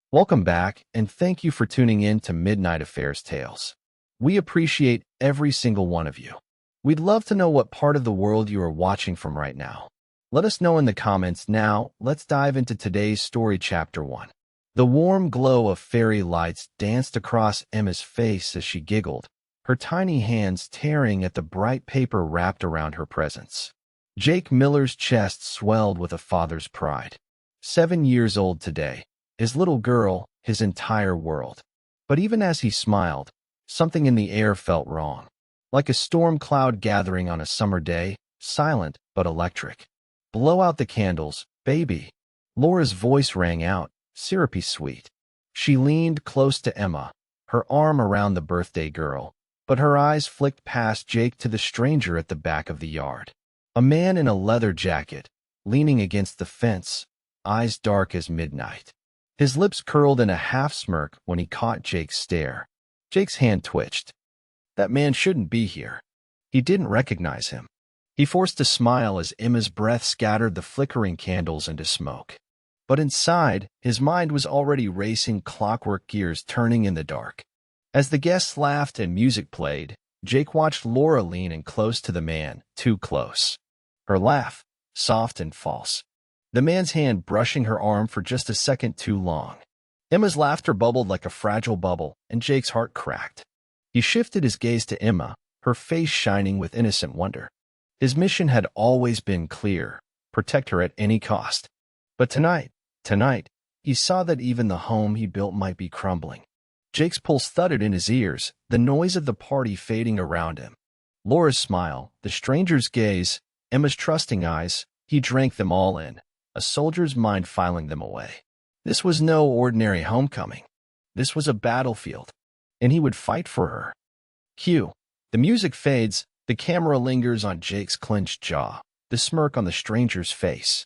Welcome back, and thank you for tuning in to Midnight Affairs Tales. We appreciate every single one of you. We'd love to know what part of the world you are watching from right now. Let us know in the comments now. Let's dive into today's story, Chapter 1. The warm glow of fairy lights danced across Emma's face as she giggled, her tiny hands tearing at the bright paper wrapped around her presents. Jake Miller's chest swelled with a father's pride. 7 years old today. His little girl, his entire world. But even as he smiled, something in the air felt wrong. Like a storm cloud gathering on a summer day, silent but electric. Blow out the candles, baby. Laura's voice rang out, syrupy sweet. She leaned close to Emma, her arm around the birthday girl, but her eyes flicked past Jake to the stranger at the back of the yard. A man in a leather jacket, leaning against the fence, eyes dark as midnight. His lips curled in a half-smirk when he caught Jake's stare. Jake's hand twitched. That man shouldn't be here. He didn't recognize him. He forced a smile as Emma's breath scattered the flickering candles into smoke. But inside, his mind was already racing, clockwork gears turning in the dark. As the guests laughed and music played, Jake watched Laura lean in close to the man, too close. Her laugh, soft and false. The man's hand brushing her arm for just a second too long. Emma's laughter bubbled like a fragile bubble, and Jake's heart cracked. He shifted his gaze to Emma, her face shining with innocent wonder. His mission had always been clear: protect her at any cost. But tonight, he saw that even the home he built might be crumbling. Jake's pulse thudded in his ears, the noise of the party fading around him. Laura's smile, the stranger's gaze, Emma's trusting eyes, he drank them all in, a soldier's mind filing them away. This was no ordinary homecoming. This was a battlefield, and he would fight for her. Cue. The music fades, the camera lingers on Jake's clenched jaw, the smirk on the stranger's face.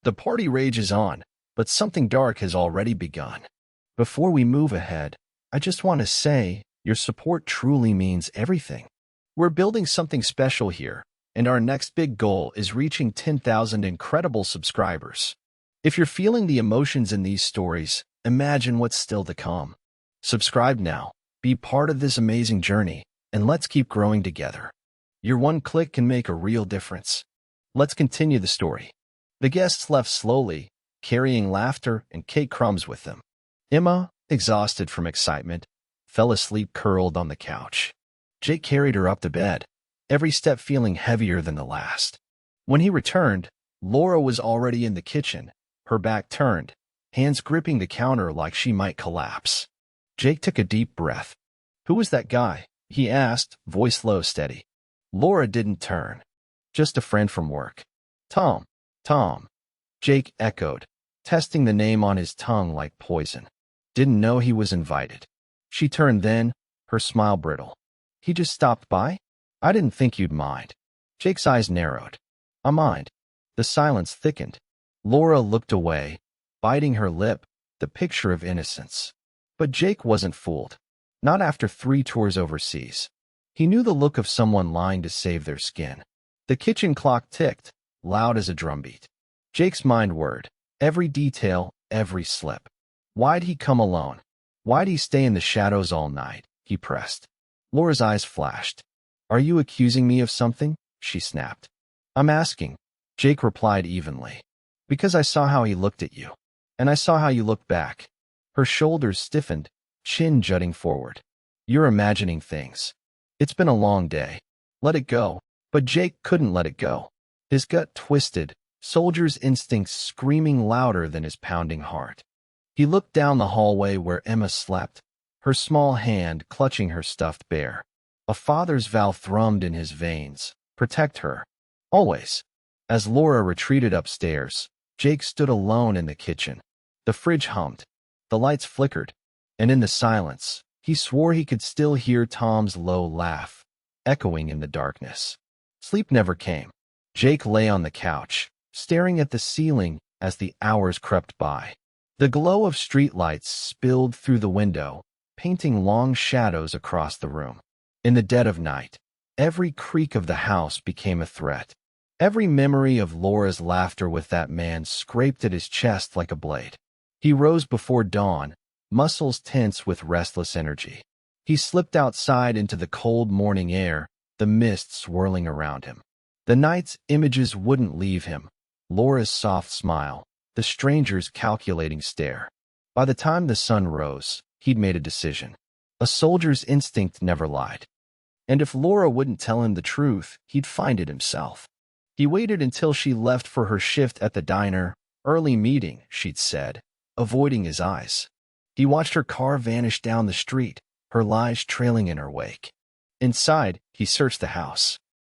The party rages on, but something dark has already begun. Before we move ahead, I just want to say, your support truly means everything. We're building something special here, and our next big goal is reaching 10,000 incredible subscribers. If you're feeling the emotions in these stories, imagine what's still to come. Subscribe now, be part of this amazing journey, and let's keep growing together. Your one click can make a real difference. Let's continue the story. The guests left slowly, carrying laughter and cake crumbs with them. Emma, exhausted from excitement, fell asleep curled on the couch. Jake carried her up to bed, every step feeling heavier than the last. When he returned, Laura was already in the kitchen, her back turned, hands gripping the counter like she might collapse. Jake took a deep breath. "Who was that guy?" he asked, voice low, steady. Laura didn't turn. "Just a friend from work." Tom. Jake echoed, testing the name on his tongue like poison. "Didn't know he was invited." She turned then, her smile brittle. "He just stopped by? I didn't think you'd mind." Jake's eyes narrowed. "I mind." The silence thickened. Laura looked away, biting her lip, the picture of innocence. But Jake wasn't fooled. Not after 3 tours overseas. He knew the look of someone lying to save their skin. The kitchen clock ticked, loud as a drumbeat. Jake's mind whirred. Every detail, every slip. Why'd he come alone? Why'd he stay in the shadows all night? He pressed. Laura's eyes flashed. "Are you accusing me of something?" she snapped. "I'm asking," Jake replied evenly. "Because I saw how he looked at you. And I saw how you looked back." Her shoulders stiffened, chin jutting forward. "You're imagining things. It's been a long day. Let it go." But Jake couldn't let it go. His gut twisted, soldier's instincts screaming louder than his pounding heart. He looked down the hallway where Emma slept, her small hand clutching her stuffed bear. A father's vow thrummed in his veins. Protect her. Always. As Laura retreated upstairs, Jake stood alone in the kitchen. The fridge hummed. The lights flickered. And in the silence, he swore he could still hear Tom's low laugh, echoing in the darkness. Sleep never came. Jake lay on the couch, staring at the ceiling as the hours crept by. The glow of streetlights spilled through the window, painting long shadows across the room. In the dead of night, every creak of the house became a threat. Every memory of Laura's laughter with that man scraped at his chest like a blade. He rose before dawn, muscles tense with restless energy. He slipped outside into the cold morning air, the mist swirling around him. The night's images wouldn't leave him. Laura's soft smile, the stranger's calculating stare. By the time the sun rose, he'd made a decision. A soldier's instinct never lied. And if Laura wouldn't tell him the truth, he'd find it himself. He waited until she left for her shift at the diner. Early meeting, she'd said, avoiding his eyes. He watched her car vanish down the street, her lies trailing in her wake. Inside, he searched the house.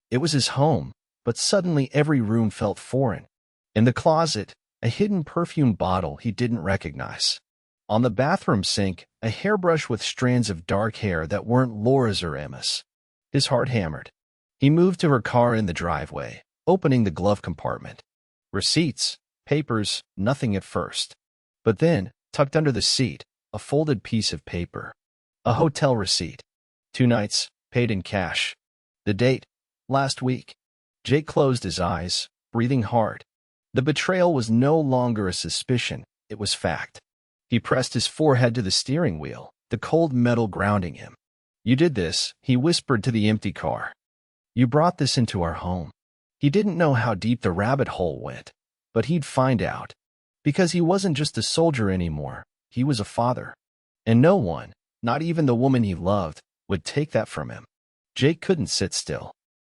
It was his home, but suddenly every room felt foreign. In the closet, a hidden perfume bottle he didn't recognize. On the bathroom sink, a hairbrush with strands of dark hair that weren't Laura's or Emma's. His heart hammered. He moved to her car in the driveway, opening the glove compartment. Receipts, papers, nothing at first. But then, tucked under the seat, a folded piece of paper. A hotel receipt. 2 nights, paid in cash. The date, last week. Jake closed his eyes, breathing hard. The betrayal was no longer a suspicion, it was fact. He pressed his forehead to the steering wheel, the cold metal grounding him. "You did this," he whispered to the empty car. "You brought this into our home." He didn't know how deep the rabbit hole went, but he'd find out. Because he wasn't just a soldier anymore, he was a father. And no one, not even the woman he loved, would take that from him. Jake couldn't sit still.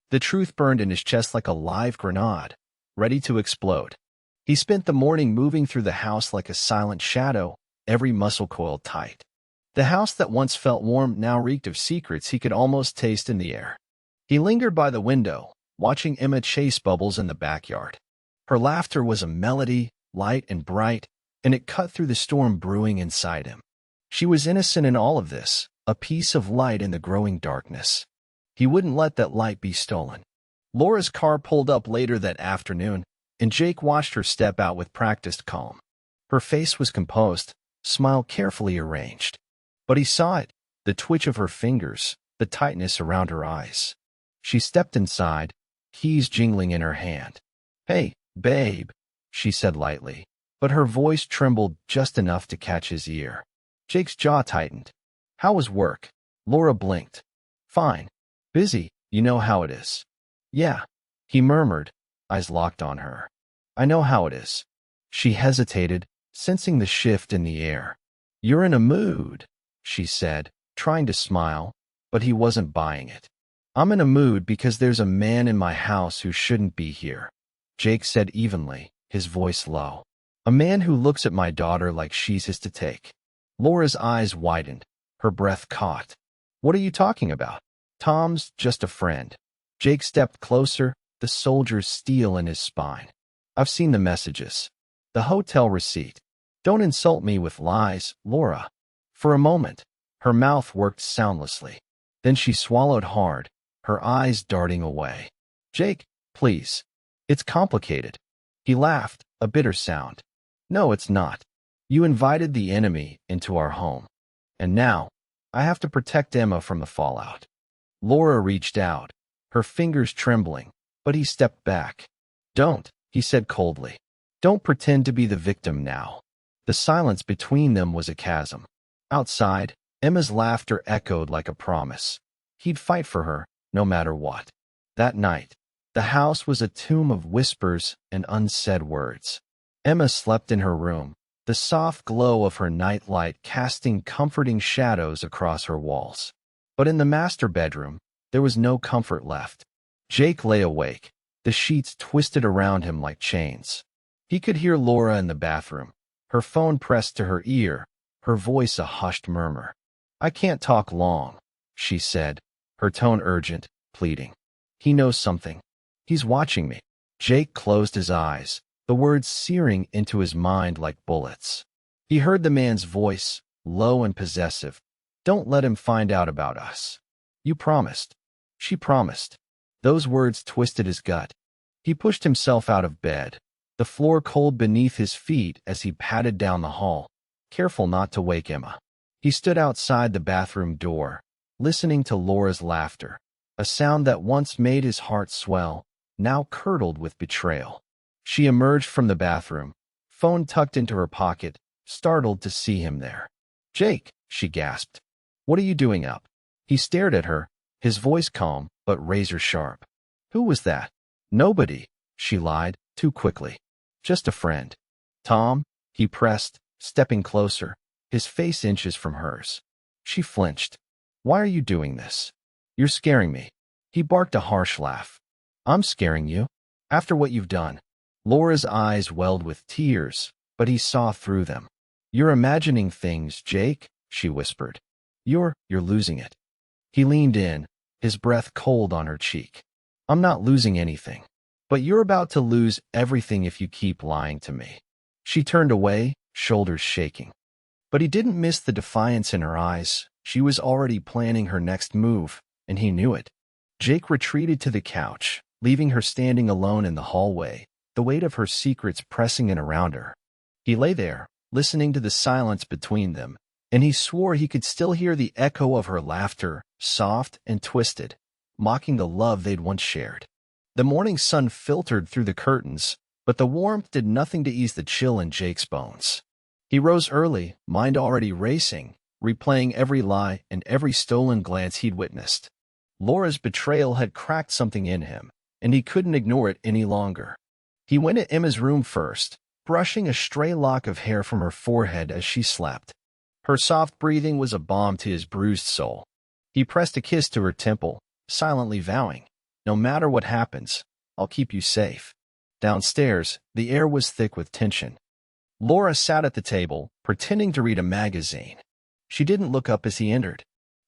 The truth burned in his chest like a live grenade, ready to explode. He spent the morning moving through the house like a silent shadow, every muscle coiled tight. The house that once felt warm now reeked of secrets he could almost taste in the air. He lingered by the window, watching Emma chase bubbles in the backyard. Her laughter was a melody, light and bright, and it cut through the storm brewing inside him. She was innocent in all of this, a piece of light in the growing darkness. He wouldn't let that light be stolen. Laura's car pulled up later that afternoon, and Jake watched her step out with practiced calm. Her face was composed, smile carefully arranged. But he saw it, the twitch of her fingers, the tightness around her eyes. She stepped inside, keys jingling in her hand. "Hey, babe," she said lightly, but her voice trembled just enough to catch his ear. Jake's jaw tightened. "How was work?" Laura blinked. "Fine. Busy, you know how it is." "Yeah," he murmured, eyes locked on her. "I know how it is." She hesitated, sensing the shift in the air. "You're in a mood," she said, trying to smile, but he wasn't buying it. "I'm in a mood because there's a man in my house who shouldn't be here," Jake said evenly, his voice low. "A man who looks at my daughter like she's his to take." Laura's eyes widened, her breath caught. "What are you talking about?" "Tom's just a friend." Jake stepped closer, the soldier's steel in his spine. "I've seen the messages. The hotel receipt. Don't insult me with lies, Laura." For a moment, her mouth worked soundlessly. Then she swallowed hard, her eyes darting away. "Jake, please. It's complicated." He laughed, a bitter sound. "No, it's not. You invited the enemy into our home. And now, I have to protect Emma from the fallout." Laura reached out, her fingers trembling, but he stepped back. "Don't," he said coldly. "Don't pretend to be the victim now." The silence between them was a chasm. Outside, Emma's laughter echoed like a promise. He'd fight for her, no matter what. That night, the house was a tomb of whispers and unsaid words. Emma slept in her room, the soft glow of her nightlight casting comforting shadows across her walls. But in the master bedroom, there was no comfort left. Jake lay awake, the sheets twisted around him like chains. He could hear Laura in the bathroom, her phone pressed to her ear, her voice a hushed murmur. "I can't talk long," she said, her tone urgent, pleading. "He knows something. He's watching me." Jake closed his eyes, the words searing into his mind like bullets. He heard the man's voice, low and possessive. "Don't let him find out about us. You promised." She promised. Those words twisted his gut. He pushed himself out of bed, the floor cold beneath his feet as he padded down the hall, careful not to wake Emma. He stood outside the bathroom door, listening to Laura's laughter, a sound that once made his heart swell, now curdled with betrayal. She emerged from the bathroom, phone tucked into her pocket, startled to see him there. Jake, she gasped. What are you doing up? He stared at her, his voice calm but razor sharp. Who was that? Nobody, she lied, too quickly. Just a friend. Tom, he pressed, stepping closer, his face inches from hers. She flinched. Why are you doing this? You're scaring me. He barked a harsh laugh. I'm scaring you? After what you've done. Laura's eyes welled with tears, but he saw through them. You're imagining things, Jake, she whispered. You're losing it. He leaned in, his breath cold on her cheek. I'm not losing anything. But you're about to lose everything if you keep lying to me. She turned away, shoulders shaking. But he didn't miss the defiance in her eyes. She was already planning her next move, and he knew it. Jake retreated to the couch, leaving her standing alone in the hallway, the weight of her secrets pressing in around her. He lay there, listening to the silence between them, and he swore he could still hear the echo of her laughter, soft and twisted, mocking the love they'd once shared. The morning sun filtered through the curtains, but the warmth did nothing to ease the chill in Jake's bones. He rose early, mind already racing, replaying every lie and every stolen glance he'd witnessed. Laura's betrayal had cracked something in him, and he couldn't ignore it any longer. He went to Emma's room first, brushing a stray lock of hair from her forehead as she slept. Her soft breathing was a balm to his bruised soul. He pressed a kiss to her temple, silently vowing, no matter what happens, I'll keep you safe. Downstairs, the air was thick with tension. Laura sat at the table, pretending to read a magazine. She didn't look up as he entered.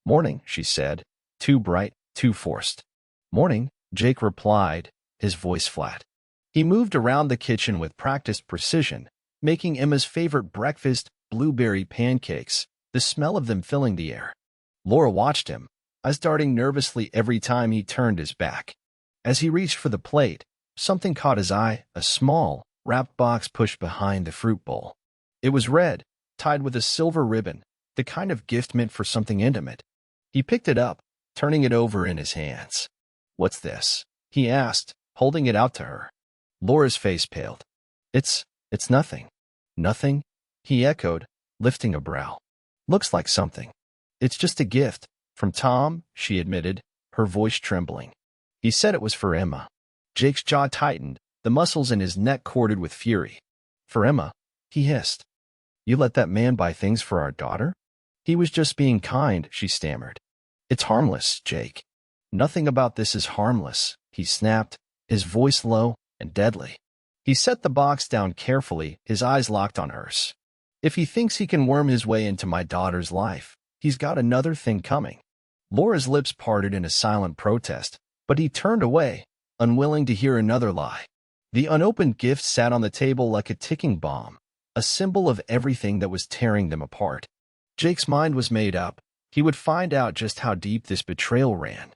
Morning, she said, too bright, too forced. Morning, Jake replied, his voice flat. He moved around the kitchen with practiced precision, making Emma's favorite breakfast, blueberry pancakes, the smell of them filling the air. Laura watched him, eyes darting nervously every time he turned his back. As he reached for the plate, something caught his eye, a small, wrapped box pushed behind the fruit bowl. It was red, tied with a silver ribbon, the kind of gift meant for something intimate. He picked it up, turning it over in his hands. What's this? He asked, holding it out to her. Laura's face paled. It's nothing. Nothing? He echoed, lifting a brow. Looks like something. It's just a gift. From Tom, she admitted, her voice trembling. He said it was for Emma. Jake's jaw tightened, the muscles in his neck corded with fury. For Emma, he hissed. You let that man buy things for our daughter? He was just being kind, she stammered. It's harmless, Jake. Nothing about this is harmless, he snapped, his voice low and deadly. He set the box down carefully, his eyes locked on hers. If he thinks he can worm his way into my daughter's life, he's got another thing coming. Laura's lips parted in a silent protest, but he turned away, unwilling to hear another lie. The unopened gift sat on the table like a ticking bomb, a symbol of everything that was tearing them apart. Jake's mind was made up. He would find out just how deep this betrayal ran,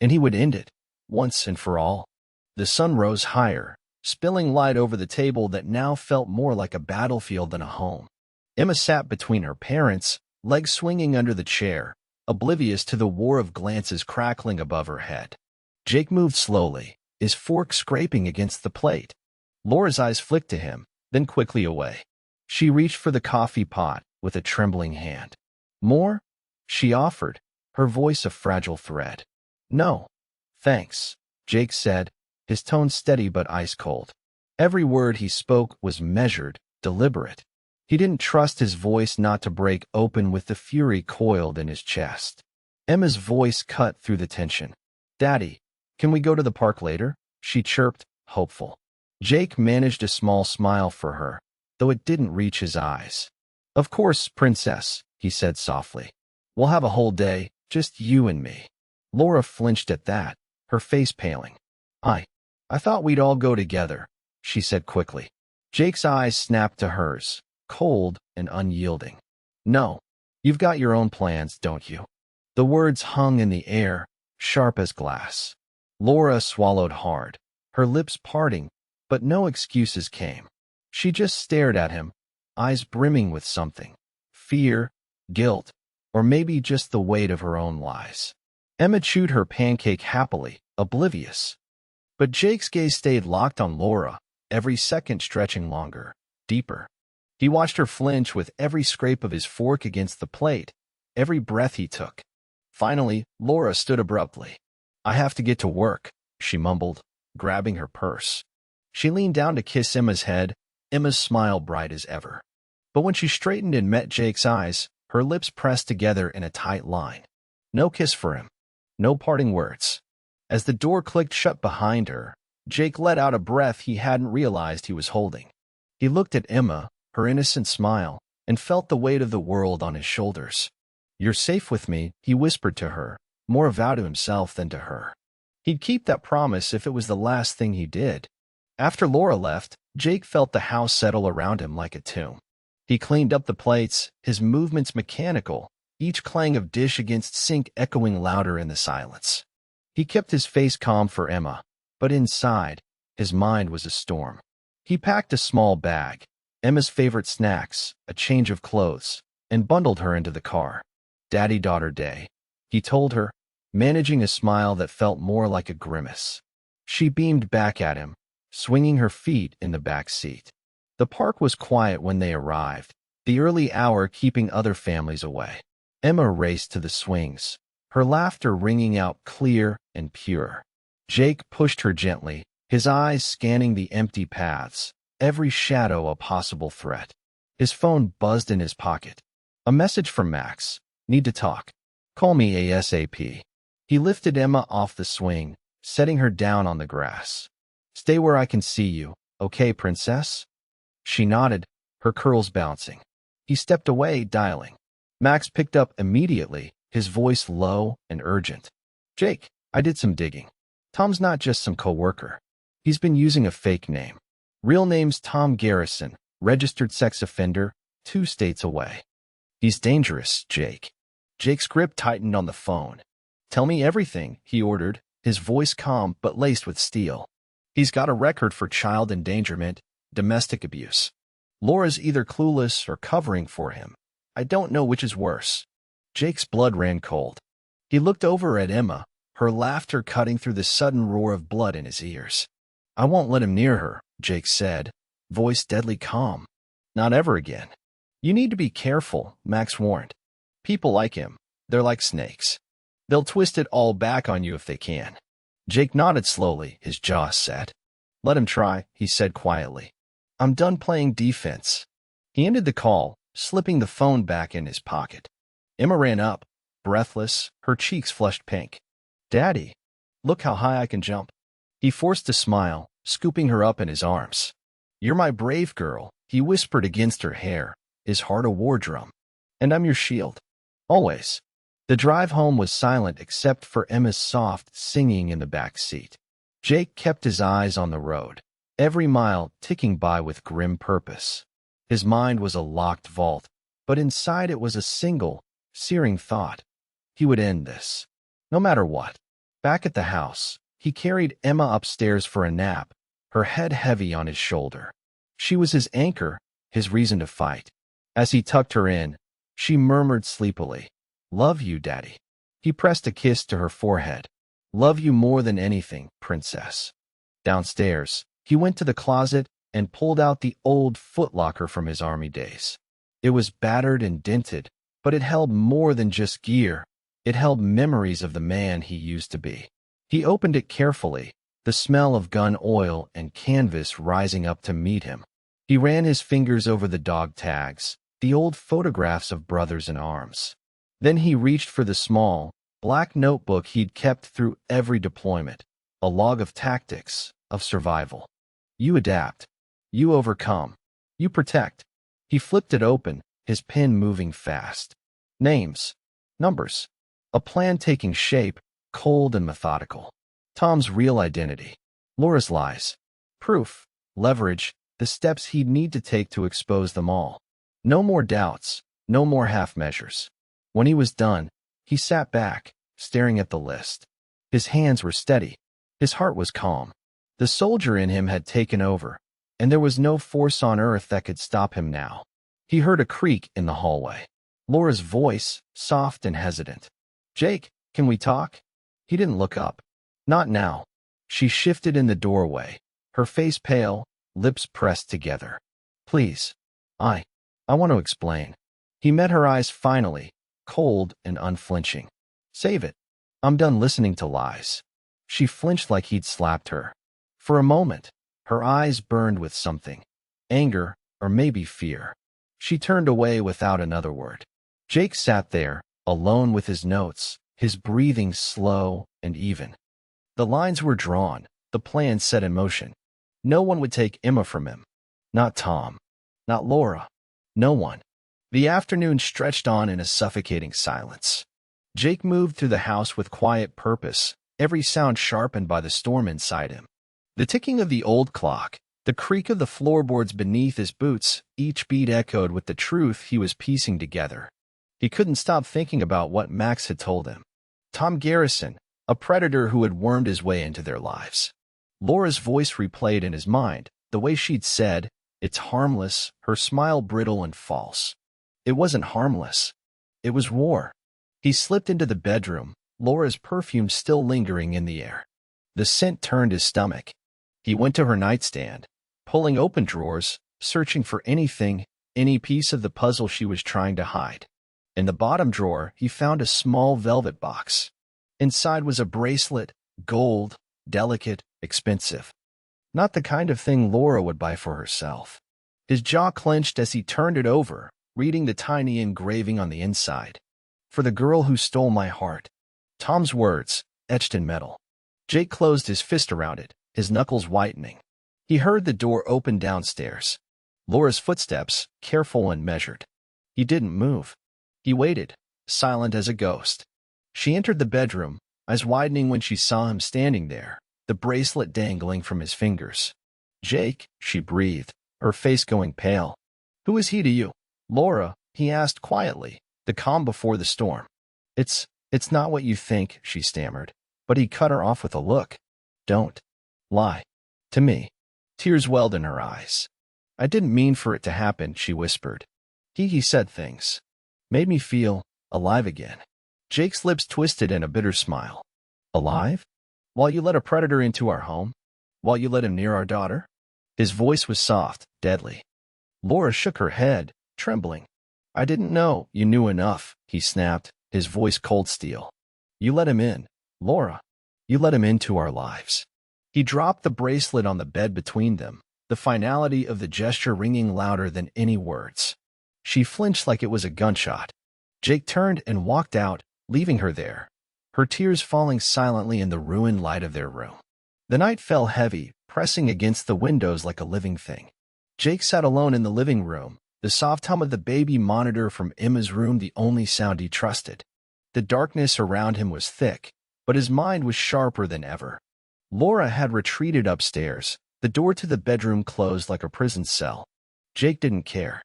and he would end it, once and for all. The sun rose higher, spilling light over the table that now felt more like a battlefield than a home. Emma sat between her parents, legs swinging under the chair, oblivious to the war of glances crackling above her head. Jake moved slowly, his fork scraping against the plate. Laura's eyes flicked to him, then quickly away. She reached for the coffee pot with a trembling hand. More? She offered, her voice a fragile thread. No, thanks, Jake said, his tone steady but ice-cold. Every word he spoke was measured, deliberate. He didn't trust his voice not to break open with the fury coiled in his chest. Emma's voice cut through the tension. Daddy, can we go to the park later? She chirped, hopeful. Jake managed a small smile for her, though it didn't reach his eyes. Of course, princess, he said softly. We'll have a whole day, just you and me. Laura flinched at that, her face paling. I thought we'd all go together, she said quickly. Jake's eyes snapped to hers, cold and unyielding. No, you've got your own plans, don't you? The words hung in the air, sharp as glass. Laura swallowed hard, her lips parting, but no excuses came. She just stared at him, eyes brimming with something. Fear, guilt, or maybe just the weight of her own lies. Emma chewed her pancake happily, oblivious. But Jake's gaze stayed locked on Laura, every second stretching longer, deeper. He watched her flinch with every scrape of his fork against the plate, every breath he took. Finally, Laura stood abruptly. "I have to get to work," she mumbled, grabbing her purse. She leaned down to kiss Emma's head, Emma's smile bright as ever. But when she straightened and met Jake's eyes, her lips pressed together in a tight line. No kiss for him. No parting words. As the door clicked shut behind her, Jake let out a breath he hadn't realized he was holding. He looked at Emma, her innocent smile, and felt the weight of the world on his shoulders. "You're safe with me," he whispered to her, more a vow to himself than to her. He'd keep that promise if it was the last thing he did. After Laura left, Jake felt the house settle around him like a tomb. He cleaned up the plates, his movements mechanical, each clang of dish against sink echoing louder in the silence. He kept his face calm for Emma, but inside, his mind was a storm. He packed a small bag, Emma's favorite snacks, a change of clothes, and bundled her into the car. "Daddy-daughter day," he told her, managing a smile that felt more like a grimace. She beamed back at him, swinging her feet in the back seat. The park was quiet when they arrived, the early hour keeping other families away. Emma raced to the swings, her laughter ringing out clear and pure. Jake pushed her gently, his eyes scanning the empty paths, every shadow a possible threat. His phone buzzed in his pocket. A message from Max. "Need to talk. Call me ASAP." He lifted Emma off the swing, setting her down on the grass. "Stay where I can see you, okay, princess?" She nodded, her curls bouncing. He stepped away, dialing. Max picked up immediately, his voice low and urgent. "Jake, I did some digging. Tom's not just some coworker. He's been using a fake name. Real name's Tom Garrison, registered sex offender, 2 states away. He's dangerous, Jake." Jake's grip tightened on the phone. "Tell me everything," he ordered, his voice calm but laced with steel. "He's got a record for child endangerment, domestic abuse. Laura's either clueless or covering for him. I don't know which is worse." Jake's blood ran cold. He looked over at Emma, her laughter cutting through the sudden roar of blood in his ears. "I won't let him near her," Jake said, voice deadly calm. "Not ever again." "You need to be careful," Max warned. "People like him. They're like snakes. They'll twist it all back on you if they can." Jake nodded slowly, his jaw set. "Let him try," he said quietly. "I'm done playing defense." He ended the call, slipping the phone back in his pocket. Emma ran up, breathless, her cheeks flushed pink. "Daddy, look how high I can jump." He forced a smile, scooping her up in his arms. "You're my brave girl," he whispered against her hair, his heart a war drum. "And I'm your shield. Always." The drive home was silent except for Emma's soft singing in the back seat. Jake kept his eyes on the road, every mile ticking by with grim purpose. His mind was a locked vault, but inside it was a single, searing thought. He would end this, no matter what. Back at the house, he carried Emma upstairs for a nap, her head heavy on his shoulder. She was his anchor, his reason to fight. As he tucked her in, she murmured sleepily, "Love you, Daddy." He pressed a kiss to her forehead. "Love you more than anything, princess." Downstairs, he went to the closet and pulled out the old footlocker from his army days. It was battered and dented, but it held more than just gear. It held memories of the man he used to be. He opened it carefully, the smell of gun oil and canvas rising up to meet him. He ran his fingers over the dog tags, the old photographs of brothers in arms. Then he reached for the small, black notebook he'd kept through every deployment, a log of tactics, of survival. You adapt. You overcome. You protect. He flipped it open, his pen moving fast. Names. Numbers. A plan taking shape, cold and methodical. Tom's real identity. Laura's lies. Proof. Leverage. The steps he'd need to take to expose them all. No more doubts. No more half measures. When he was done, he sat back, staring at the list. His hands were steady. His heart was calm. The soldier in him had taken over, and there was no force on earth that could stop him now. He heard a creak in the hallway. Laura's voice, soft and hesitant. "Jake, can we talk?" He didn't look up. Not now. She shifted in the doorway, her face pale, lips pressed together. "Please. I want to explain. He met her eyes finally, cold and unflinching. Save it. I'm done listening to lies. She flinched like he'd slapped her. For a moment, her eyes burned with something. Anger, or maybe fear. She turned away without another word. Jake sat there, alone with his notes, his breathing slow and even. The lines were drawn, the plan set in motion. No one would take Emma from him. Not Tom. Not Laura. No one. The afternoon stretched on in a suffocating silence. Jake moved through the house with quiet purpose, every sound sharpened by the storm inside him. The ticking of the old clock, the creak of the floorboards beneath his boots, each beat echoed with the truth he was piecing together. He couldn't stop thinking about what Max had told him. Tom Garrison, a predator who had wormed his way into their lives. Laura's voice replayed in his mind, the way she'd said, "It's harmless," her smile brittle and false. It wasn't harmless. It was war. He slipped into the bedroom, Laura's perfume still lingering in the air. The scent turned his stomach. He went to her nightstand, pulling open drawers, searching for anything, any piece of the puzzle she was trying to hide. In the bottom drawer, he found a small velvet box. Inside was a bracelet, gold, delicate, expensive. Not the kind of thing Laura would buy for herself. His jaw clenched as he turned it over, reading the tiny engraving on the inside. "For the girl who stole my heart." Tom's words, etched in metal. Jake closed his fist around it, his knuckles whitening. He heard the door open downstairs. Laura's footsteps, careful and measured. He didn't move. He waited, silent as a ghost. She entered the bedroom, eyes widening when she saw him standing there, the bracelet dangling from his fingers. "Jake," she breathed, her face going pale. "Who is he to you?" "Laura," he asked quietly, the calm before the storm. It's not what you think," she stammered, but he cut her off with a look. "Don't lie to me." Tears welled in her eyes. "I didn't mean for it to happen," she whispered. He said things. Made me feel alive again. Jake's lips twisted in a bitter smile. "Alive? While you let a predator into our home? While you let him near our daughter?" His voice was soft, deadly. Laura shook her head, trembling. "I didn't know you knew enough," he snapped, his voice cold steel. "You let him in, Laura. You let him into our lives." He dropped the bracelet on the bed between them, the finality of the gesture ringing louder than any words. She flinched like it was a gunshot. Jake turned and walked out, leaving her there, her tears falling silently in the ruined light of their room. The night fell heavy, pressing against the windows like a living thing. Jake sat alone in the living room, the soft hum of the baby monitor from Emma's room the only sound he trusted. The darkness around him was thick, but his mind was sharper than ever. Laura had retreated upstairs, the door to the bedroom closed like a prison cell. Jake didn't care.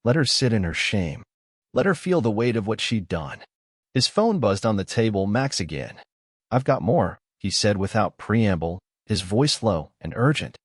Let her sit in her shame. Let her feel the weight of what she'd done. His phone buzzed on the table, Max again. "I've got more," he said without preamble, his voice low and urgent.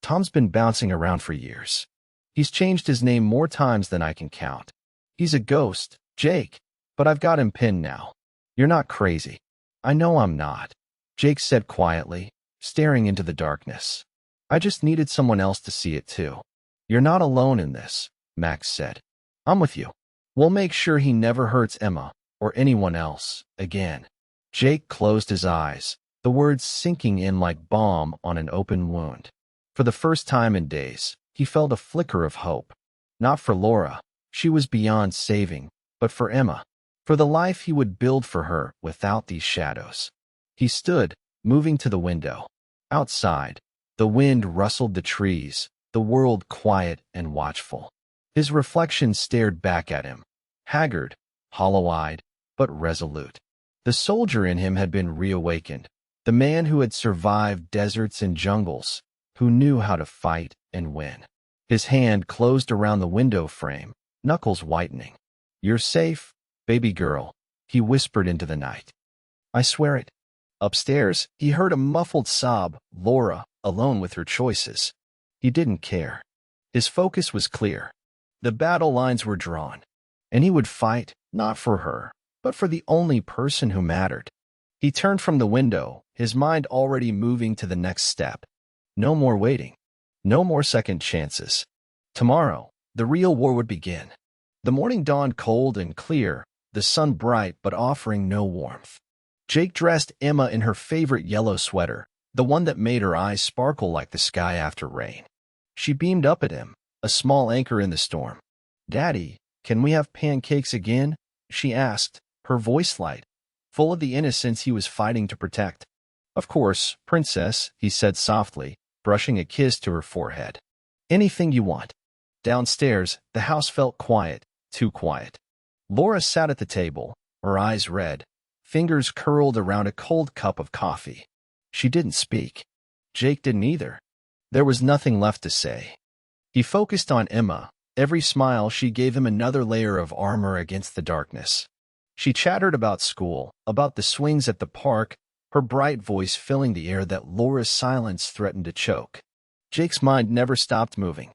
"Tom's been bouncing around for years. He's changed his name more times than I can count. He's a ghost, Jake, but I've got him pinned now. You're not crazy." "I know I'm not," Jake said quietly, staring into the darkness. "I just needed someone else to see it too." "You're not alone in this," Max said. "I'm with you. We'll make sure he never hurts Emma or anyone else again." Jake closed his eyes, the words sinking in like balm on an open wound. For the first time in days, he felt a flicker of hope. Not for Laura, she was beyond saving, but for Emma, for the life he would build for her without these shadows. He stood, moving to the window. Outside, the wind rustled the trees, the world quiet and watchful. His reflection stared back at him, haggard, hollow-eyed, but resolute. The soldier in him had been reawakened, the man who had survived deserts and jungles, who knew how to fight and win. His hand closed around the window frame, knuckles whitening. "You're safe, baby girl," he whispered into the night. "I swear it." Upstairs, he heard a muffled sob, Laura, alone with her choices. He didn't care. His focus was clear. The battle lines were drawn, and he would fight, not for her, but for the only person who mattered. He turned from the window, his mind already moving to the next step. No more waiting. No more second chances. Tomorrow, the real war would begin. The morning dawned cold and clear, the sun bright but offering no warmth. Jake dressed Emma in her favorite yellow sweater, the one that made her eyes sparkle like the sky after rain. She beamed up at him, a small anchor in the storm. "Daddy, can we have pancakes again?" she asked, her voice light, full of the innocence he was fighting to protect. "Of course, princess," he said softly, brushing a kiss to her forehead. "Anything you want." Downstairs, the house felt quiet, too quiet. Laura sat at the table, her eyes red, fingers curled around a cold cup of coffee. She didn't speak. Jake didn't either. There was nothing left to say. He focused on Emma. Every smile she gave him another layer of armor against the darkness. She chattered about school, about the swings at the park, her bright voice filling the air that Laura's silence threatened to choke. Jake's mind never stopped moving.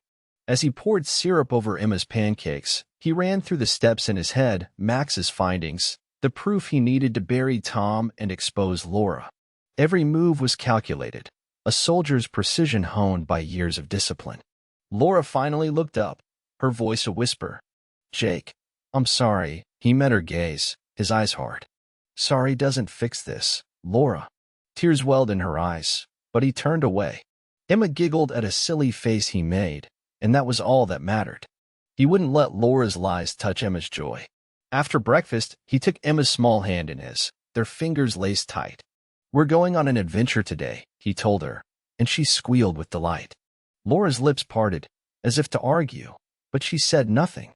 As he poured syrup over Emma's pancakes, he ran through the steps in his head, Max's findings, the proof he needed to bury Tom and expose Laura. Every move was calculated, a soldier's precision honed by years of discipline. Laura finally looked up, her voice a whisper. "Jake, I'm sorry." He met her gaze, his eyes hard. "Sorry doesn't fix this, Laura." Tears welled in her eyes, but he turned away. Emma giggled at a silly face he made, and that was all that mattered. He wouldn't let Laura's lies touch Emma's joy. After breakfast, he took Emma's small hand in his, their fingers laced tight. "We're going on an adventure today," he told her, and she squealed with delight. Laura's lips parted, as if to argue, but she said nothing.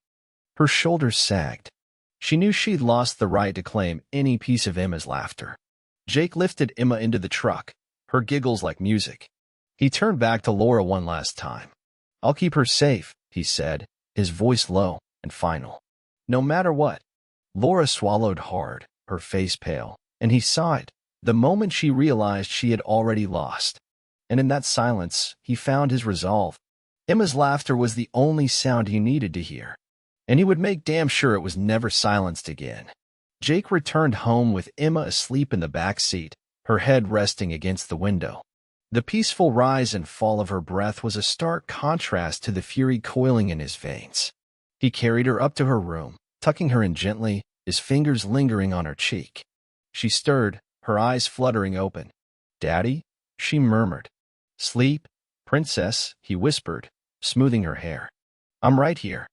Her shoulders sagged. She knew she'd lost the right to claim any piece of Emma's laughter. Jake lifted Emma into the truck, her giggles like music. He turned back to Laura one last time. "I'll keep her safe," he said, his voice low and final. "No matter what." Laura swallowed hard, her face pale, and he saw it, the moment she realized she had already lost. And in that silence, he found his resolve. Emma's laughter was the only sound he needed to hear, and he would make damn sure it was never silenced again. Jake returned home with Emma asleep in the back seat, her head resting against the window. The peaceful rise and fall of her breath was a stark contrast to the fury coiling in his veins. He carried her up to her room, tucking her in gently, his fingers lingering on her cheek. She stirred, her eyes fluttering open. "Daddy?" she murmured. "Sleep, princess," he whispered, smoothing her hair. "I'm right here."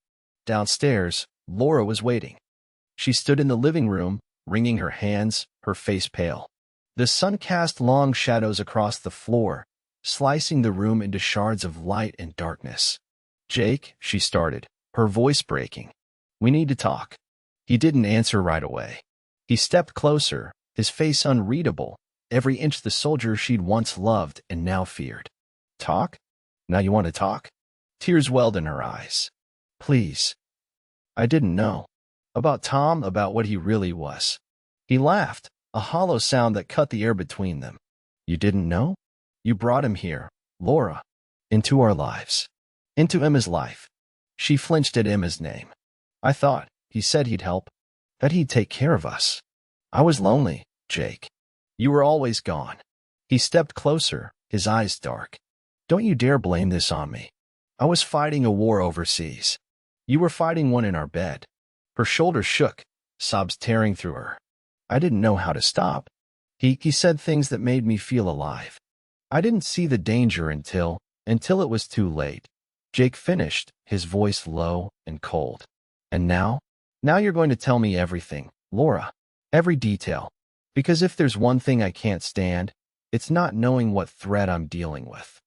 Downstairs, Laura was waiting. She stood in the living room, wringing her hands, her face pale. The sun cast long shadows across the floor, slicing the room into shards of light and darkness. "Jake," she started, her voice breaking. "We need to talk." He didn't answer right away. He stepped closer, his face unreadable, every inch the soldier she'd once loved and now feared. "Talk? Now you want to talk?" Tears welled in her eyes. "Please." "I didn't know. About Tom, about what he really was." He laughed, a hollow sound that cut the air between them. "You didn't know? You brought him here, Laura, into our lives, into Emma's life." She flinched at Emma's name. "I thought," he said, "he'd help, that he'd take care of us. I was lonely, Jake. You were always gone." He stepped closer, his eyes dark. "Don't you dare blame this on me. I was fighting a war overseas. You were fighting one in our bed." Her shoulders shook, sobs tearing through her. "I didn't know how to stop. He said things that made me feel alive. I didn't see the danger until it was too late." Jake finished, his voice low and cold. "And now? Now you're going to tell me everything, Laura. Every detail. Because if there's one thing I can't stand, it's not knowing what threat I'm dealing with."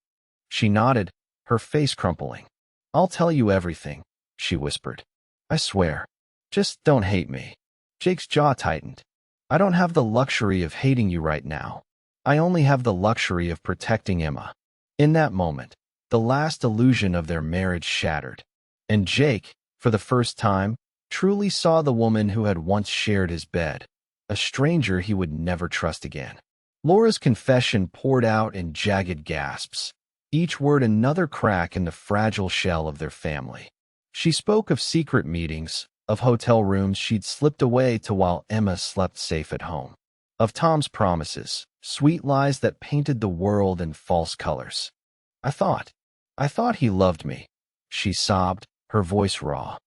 She nodded, her face crumpling. "I'll tell you everything," she whispered. "I swear. Just don't hate me." Jake's jaw tightened. "I don't have the luxury of hating you right now. I only have the luxury of protecting Emma." In that moment, the last illusion of their marriage shattered, and Jake, for the first time, truly saw the woman who had once shared his bed, a stranger he would never trust again. Laura's confession poured out in jagged gasps, each word another crack in the fragile shell of their family. She spoke of secret meetings, of hotel rooms she'd slipped away to while Emma slept safe at home, of Tom's promises, sweet lies that painted the world in false colors. I thought he loved me," she sobbed, her voice raw.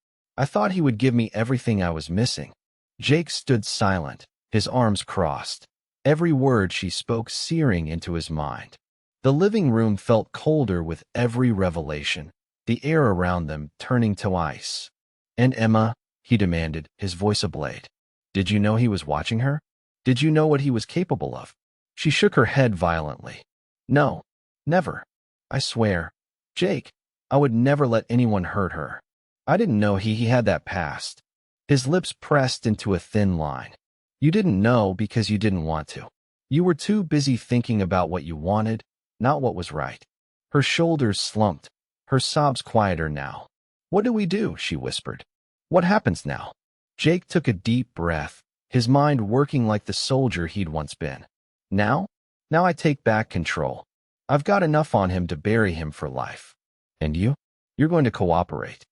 I thought he would give me everything I was missing. Jake stood silent, his arms crossed, every word she spoke searing into his mind. The living room felt colder with every revelation, the air around them turning to ice. "And Emma," he demanded, his voice ablade. "Did you know he was watching her? Did you know what he was capable of?" She shook her head violently. "No, never. I swear. Jake, I would never let anyone hurt her. I didn't know he had that past." His lips pressed into a thin line. "You didn't know because you didn't want to. You were too busy thinking about what you wanted, not what was right." Her shoulders slumped, her sobs quieter now. "What do we do?" she whispered. "What happens now?" Jake took a deep breath, his mind working like the soldier he'd once been. Now I take back control. I've got enough on him to bury him for life. And you? You're going to cooperate.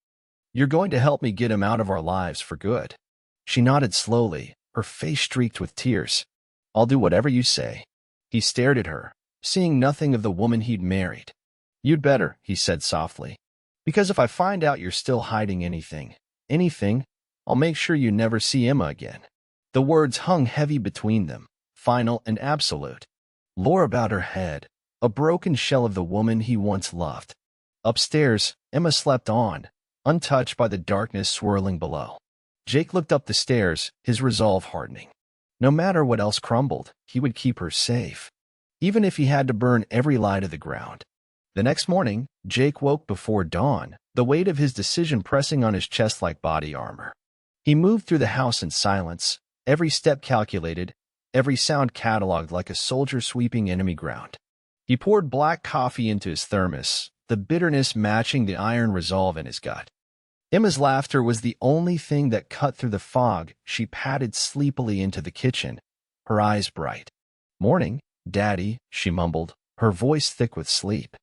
You're going to help me get him out of our lives for good." She nodded slowly, her face streaked with tears. "I'll do whatever you say." He stared at her, seeing nothing of the woman he'd married. "You'd better," he said softly, "because if I find out you're still hiding anything, I'll make sure you never see Emma again." The words hung heavy between them, final and absolute. Laura bowed her head, a broken shell of the woman he once loved. Upstairs, Emma slept on, untouched by the darkness swirling below. Jake looked up the stairs, his resolve hardening. No matter what else crumbled, he would keep her safe, even if he had to burn every lie to the ground. The next morning, Jake woke before dawn, the weight of his decision pressing on his chest like body armor. He moved through the house in silence, every step calculated, every sound cataloged like a soldier sweeping enemy ground. He poured black coffee into his thermos, the bitterness matching the iron resolve in his gut. Emma's laughter was the only thing that cut through the fog. She padded sleepily into the kitchen, her eyes bright. "Morning, Daddy," she mumbled, her voice thick with sleep.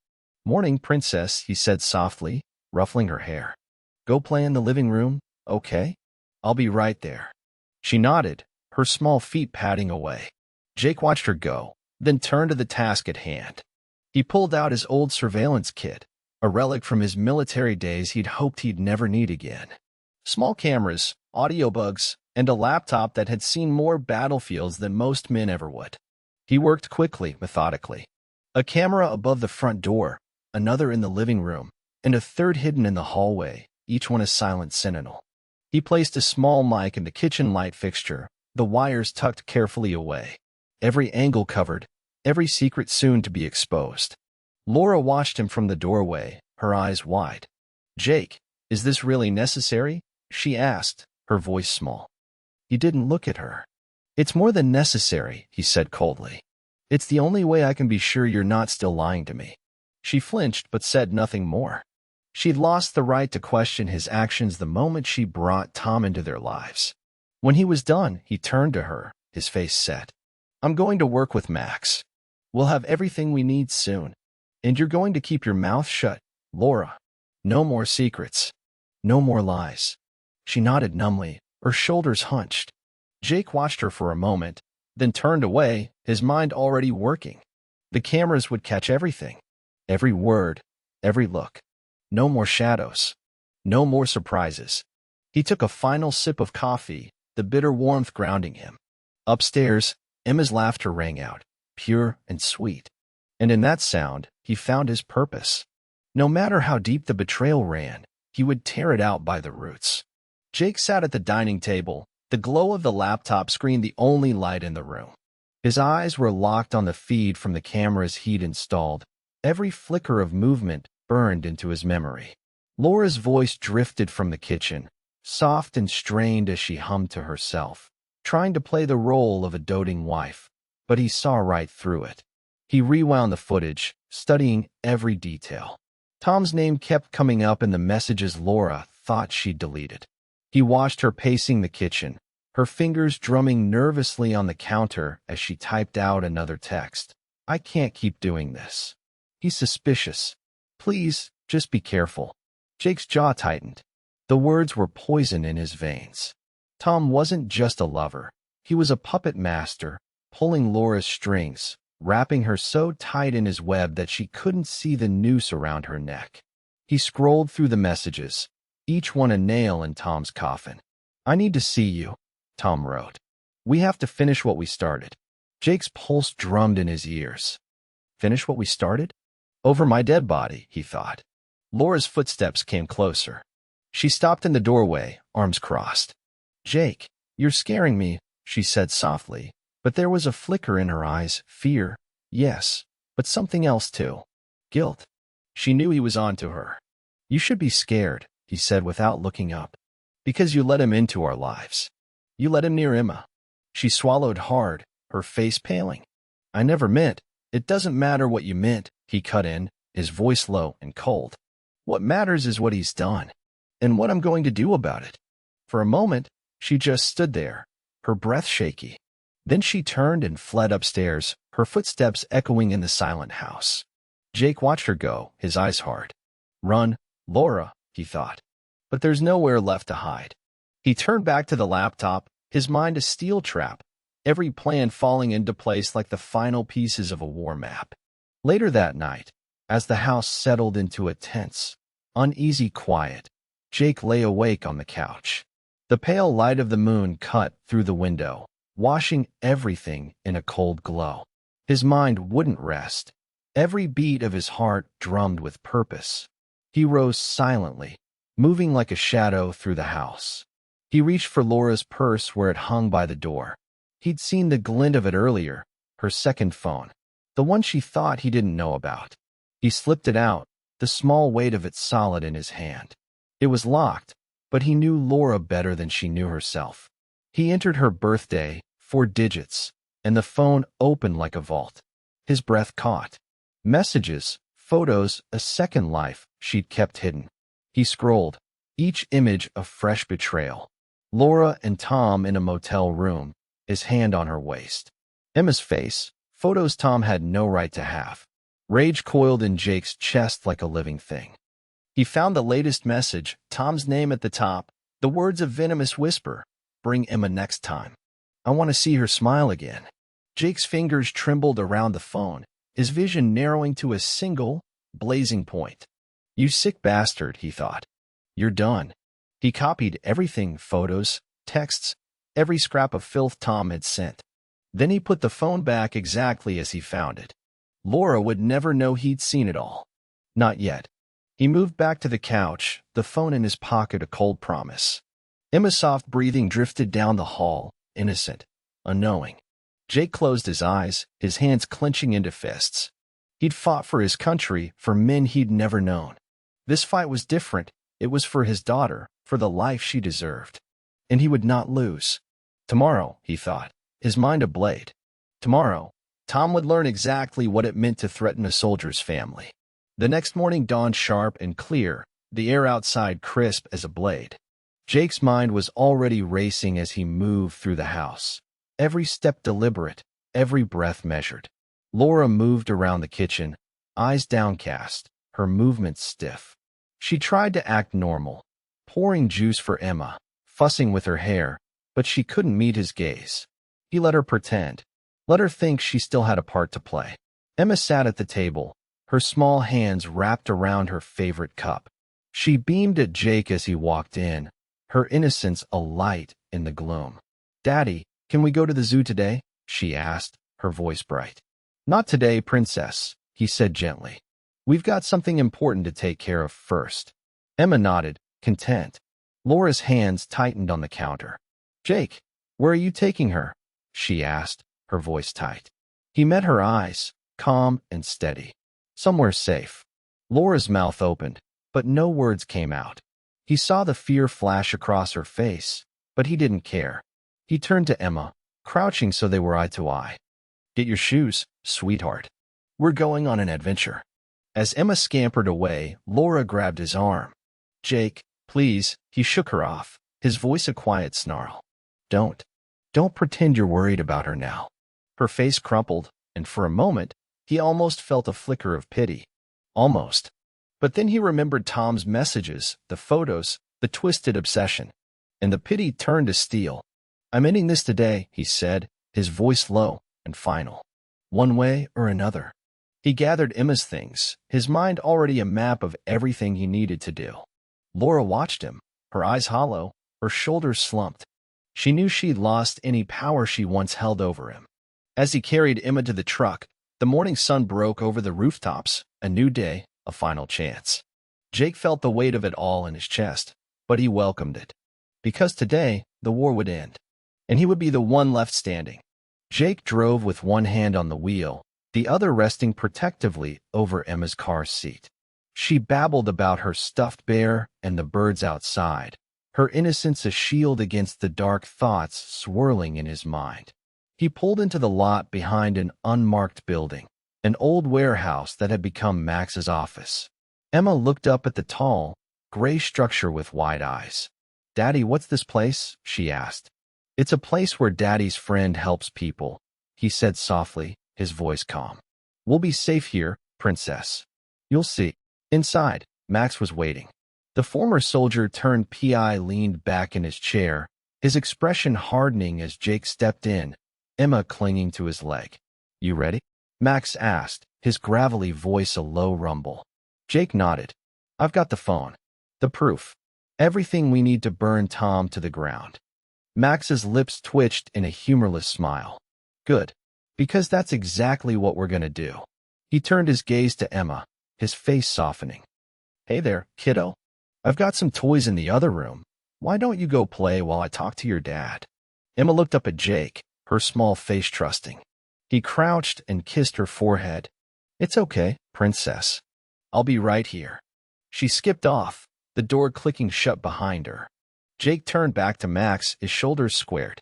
"Morning, Princess," he said softly, ruffling her hair. "Go play in the living room, okay? I'll be right there." She nodded, her small feet padding away. Jake watched her go, then turned to the task at hand. He pulled out his old surveillance kit, a relic from his military days he'd hoped he'd never need again. Small cameras, audio bugs, and a laptop that had seen more battlefields than most men ever would. He worked quickly, methodically. A camera above the front door, another in the living room, and a third hidden in the hallway, each one a silent sentinel. He placed a small mic in the kitchen light fixture, the wires tucked carefully away. Every angle covered, every secret soon to be exposed. Laura watched him from the doorway, her eyes wide. "Jake, is this really necessary?" she asked, her voice small. He didn't look at her. "It's more than necessary," he said coldly. "It's the only way I can be sure you're not still lying to me." She flinched but said nothing more. She'd lost the right to question his actions the moment she brought Tom into their lives. When he was done, he turned to her, his face set. "I'm going to work with Max. We'll have everything we need soon. And you're going to keep your mouth shut, Laura. No more secrets. No more lies." She nodded numbly, her shoulders hunched. Jake watched her for a moment, then turned away, his mind already working. The cameras would catch everything. Every word, every look. No more shadows. No more surprises. He took a final sip of coffee, the bitter warmth grounding him. Upstairs, Emma's laughter rang out, pure and sweet. And in that sound, he found his purpose. No matter how deep the betrayal ran, he would tear it out by the roots. Jake sat at the dining table, the glow of the laptop screen the only light in the room. His eyes were locked on the feed from the cameras he'd installed. Every flicker of movement burned into his memory. Laura's voice drifted from the kitchen, soft and strained as she hummed to herself, trying to play the role of a doting wife, but he saw right through it. He rewound the footage, studying every detail. Tom's name kept coming up in the messages Laura thought she'd deleted. He watched her pacing the kitchen, her fingers drumming nervously on the counter as she typed out another text. "I can't keep doing this. He's suspicious. Please, just be careful." Jake's jaw tightened. The words were poison in his veins. Tom wasn't just a lover. He was a puppet master, pulling Laura's strings, wrapping her so tight in his web that she couldn't see the noose around her neck. He scrolled through the messages, each one a nail in Tom's coffin. I need to see you, Tom wrote. We have to finish what we started. Jake's pulse drummed in his ears. Finish what we started? Over my dead body, he thought. Laura's footsteps came closer. She stopped in the doorway, arms crossed. Jake, you're scaring me, she said softly, but there was a flicker in her eyes, fear, yes, but something else too. Guilt. She knew he was on to her. You should be scared, he said without looking up. Because you let him into our lives. You let him near Emma. She swallowed hard, her face paling. I never meant. It doesn't matter what you meant, he cut in, his voice low and cold. What matters is what he's done, and what I'm going to do about it. For a moment, she just stood there, her breath shaky. Then she turned and fled upstairs, her footsteps echoing in the silent house. Jake watched her go, his eyes hard. Run, Laura, he thought. But there's nowhere left to hide. He turned back to the laptop, his mind a steel trap, every plan falling into place like the final pieces of a war map. Later that night, as the house settled into a tense, uneasy quiet, Jake lay awake on the couch. The pale light of the moon cut through the window, washing everything in a cold glow. His mind wouldn't rest. Every beat of his heart drummed with purpose. He rose silently, moving like a shadow through the house. He reached for Laura's purse where it hung by the door. He'd seen the glint of it earlier, her second phone, the one she thought he didn't know about. He slipped it out, the small weight of it solid in his hand. It was locked, but he knew Laura better than she knew herself. He entered her birthday, 4 digits, and the phone opened like a vault. His breath caught. Messages, photos, a second life she'd kept hidden. He scrolled, each image a fresh betrayal. Laura and Tom in a motel room, his hand on her waist. Emma's face, photos Tom had no right to have. Rage coiled in Jake's chest like a living thing. He found the latest message, Tom's name at the top, the words of venomous whisper, bring Emma next time. I want to see her smile again. Jake's fingers trembled around the phone, his vision narrowing to a single, blazing point. You sick bastard, he thought. You're done. He copied everything, photos, texts, every scrap of filth Tom had sent. Then he put the phone back exactly as he found it. Laura would never know he'd seen it all. Not yet. He moved back to the couch, the phone in his pocket, a cold promise. Emma's soft breathing drifted down the hall, innocent, unknowing. Jake closed his eyes, his hands clenching into fists. He'd fought for his country, for men he'd never known. This fight was different. It was for his daughter, for the life she deserved. And he would not lose. Tomorrow, he thought, his mind ablaze. Tomorrow, Tom would learn exactly what it meant to threaten a soldier's family. The next morning dawned sharp and clear, the air outside crisp as a blade. Jake's mind was already racing as he moved through the house. Every step deliberate, every breath measured. Laura moved around the kitchen, eyes downcast, her movements stiff. She tried to act normal, pouring juice for Emma, fussing with her hair, but she couldn't meet his gaze. He let her pretend, let her think she still had a part to play. Emma sat at the table, her small hands wrapped around her favorite cup. She beamed at Jake as he walked in, her innocence alight in the gloom. Daddy, can we go to the zoo today? She asked, her voice bright. Not today, princess, he said gently. We've got something important to take care of first. Emma nodded, content. Laura's hands tightened on the counter. Jake, where are you taking her? She asked, her voice tight. He met her eyes, calm and steady. Somewhere safe. Laura's mouth opened, but no words came out. He saw the fear flash across her face, but he didn't care. He turned to Emma, crouching so they were eye to eye. Get your shoes, sweetheart. We're going on an adventure. As Emma scampered away, Laura grabbed his arm. Jake, please, he shook her off, his voice a quiet snarl. Don't pretend you're worried about her now. Her face crumpled, and for a moment, he almost felt a flicker of pity. Almost. But then he remembered Tom's messages, the photos, the twisted obsession. And the pity turned to steel. I'm ending this today, he said, his voice low and final. One way or another. He gathered Emma's things, his mind already a map of everything he needed to do. Laura watched him, her eyes hollow, her shoulders slumped. She knew she'd lost any power she once held over him. As he carried Emma to the truck, the morning sun broke over the rooftops, a new day, a final chance. Jake felt the weight of it all in his chest, but he welcomed it. Because today, the war would end, and he would be the one left standing. Jake drove with one hand on the wheel, the other resting protectively over Emma's car seat. She babbled about her stuffed bear and the birds outside, her innocence a shield against the dark thoughts swirling in his mind. He pulled into the lot behind an unmarked building, an old warehouse that had become Max's office. Emma looked up at the tall, gray structure with wide eyes. "Daddy, what's this place?" she asked. "It's a place where Daddy's friend helps people," he said softly, his voice calm. "We'll be safe here, Princess. You'll see." Inside, Max was waiting. The former soldier turned PI leaned back in his chair, his expression hardening as Jake stepped in, Emma clinging to his leg. "You ready?" Max asked, his gravelly voice a low rumble. Jake nodded. "I've got the phone. The proof. Everything we need to burn Tom to the ground." Max's lips twitched in a humorless smile. "Good. Because that's exactly what we're gonna do." He turned his gaze to Emma, his face softening. "Hey there, kiddo. I've got some toys in the other room. Why don't you go play while I talk to your dad?" Emma looked up at Jake, her small face trusting. He crouched and kissed her forehead. "It's okay, Princess. I'll be right here." She skipped off, the door clicking shut behind her. Jake turned back to Max, his shoulders squared.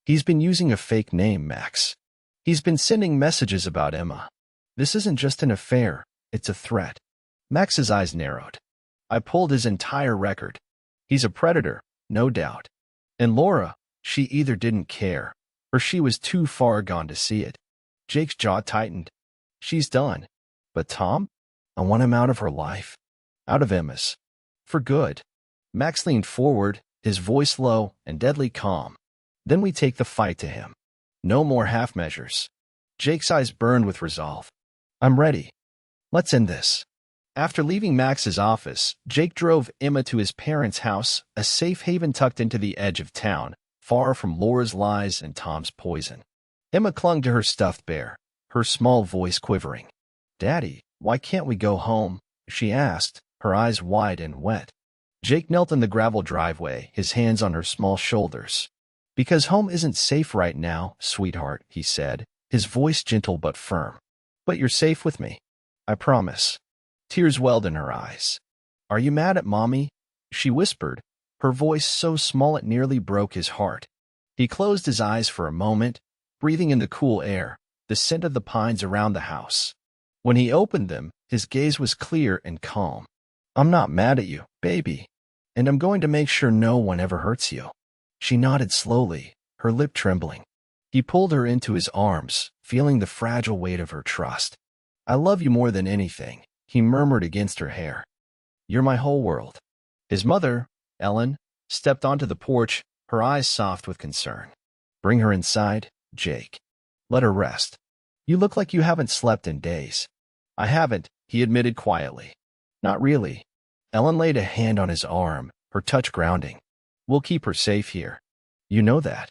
"He's been using a fake name, Max. He's been sending messages about Emma. This isn't just an affair, it's a threat." Max's eyes narrowed. "I pulled his entire record. He's a predator, no doubt. And Laura, she either didn't care, or she was too far gone to see it." Jake's jaw tightened. "She's done. But Tom? I want him out of her life. Out of Emma's. For good." Max leaned forward, his voice low and deadly calm. "Then we take the fight to him. No more half measures." Jake's eyes burned with resolve. "I'm ready. Let's end this." After leaving Max's office, Jake drove Emma to his parents' house, a safe haven tucked into the edge of town, far from Laura's lies and Tom's poison. Emma clung to her stuffed bear, her small voice quivering. "Daddy, why can't we go home?" she asked, her eyes wide and wet. Jake knelt in the gravel driveway, his hands on her small shoulders. "Because home isn't safe right now, sweetheart," he said, his voice gentle but firm. "But you're safe with me. I promise." Tears welled in her eyes. "Are you mad at Mommy?" she whispered, her voice so small it nearly broke his heart. He closed his eyes for a moment, breathing in the cool air, the scent of the pines around the house. When he opened them, his gaze was clear and calm. "I'm not mad at you, baby, and I'm going to make sure no one ever hurts you." She nodded slowly, her lip trembling. He pulled her into his arms, feeling the fragile weight of her trust. "I love you more than anything," he murmured against her hair. "You're my whole world." His mother, Ellen, stepped onto the porch, her eyes soft with concern. "Bring her inside, Jake. Let her rest. You look like you haven't slept in days." "I haven't," he admitted quietly. "Not really." Ellen laid a hand on his arm, her touch grounding. "We'll keep her safe here. You know that."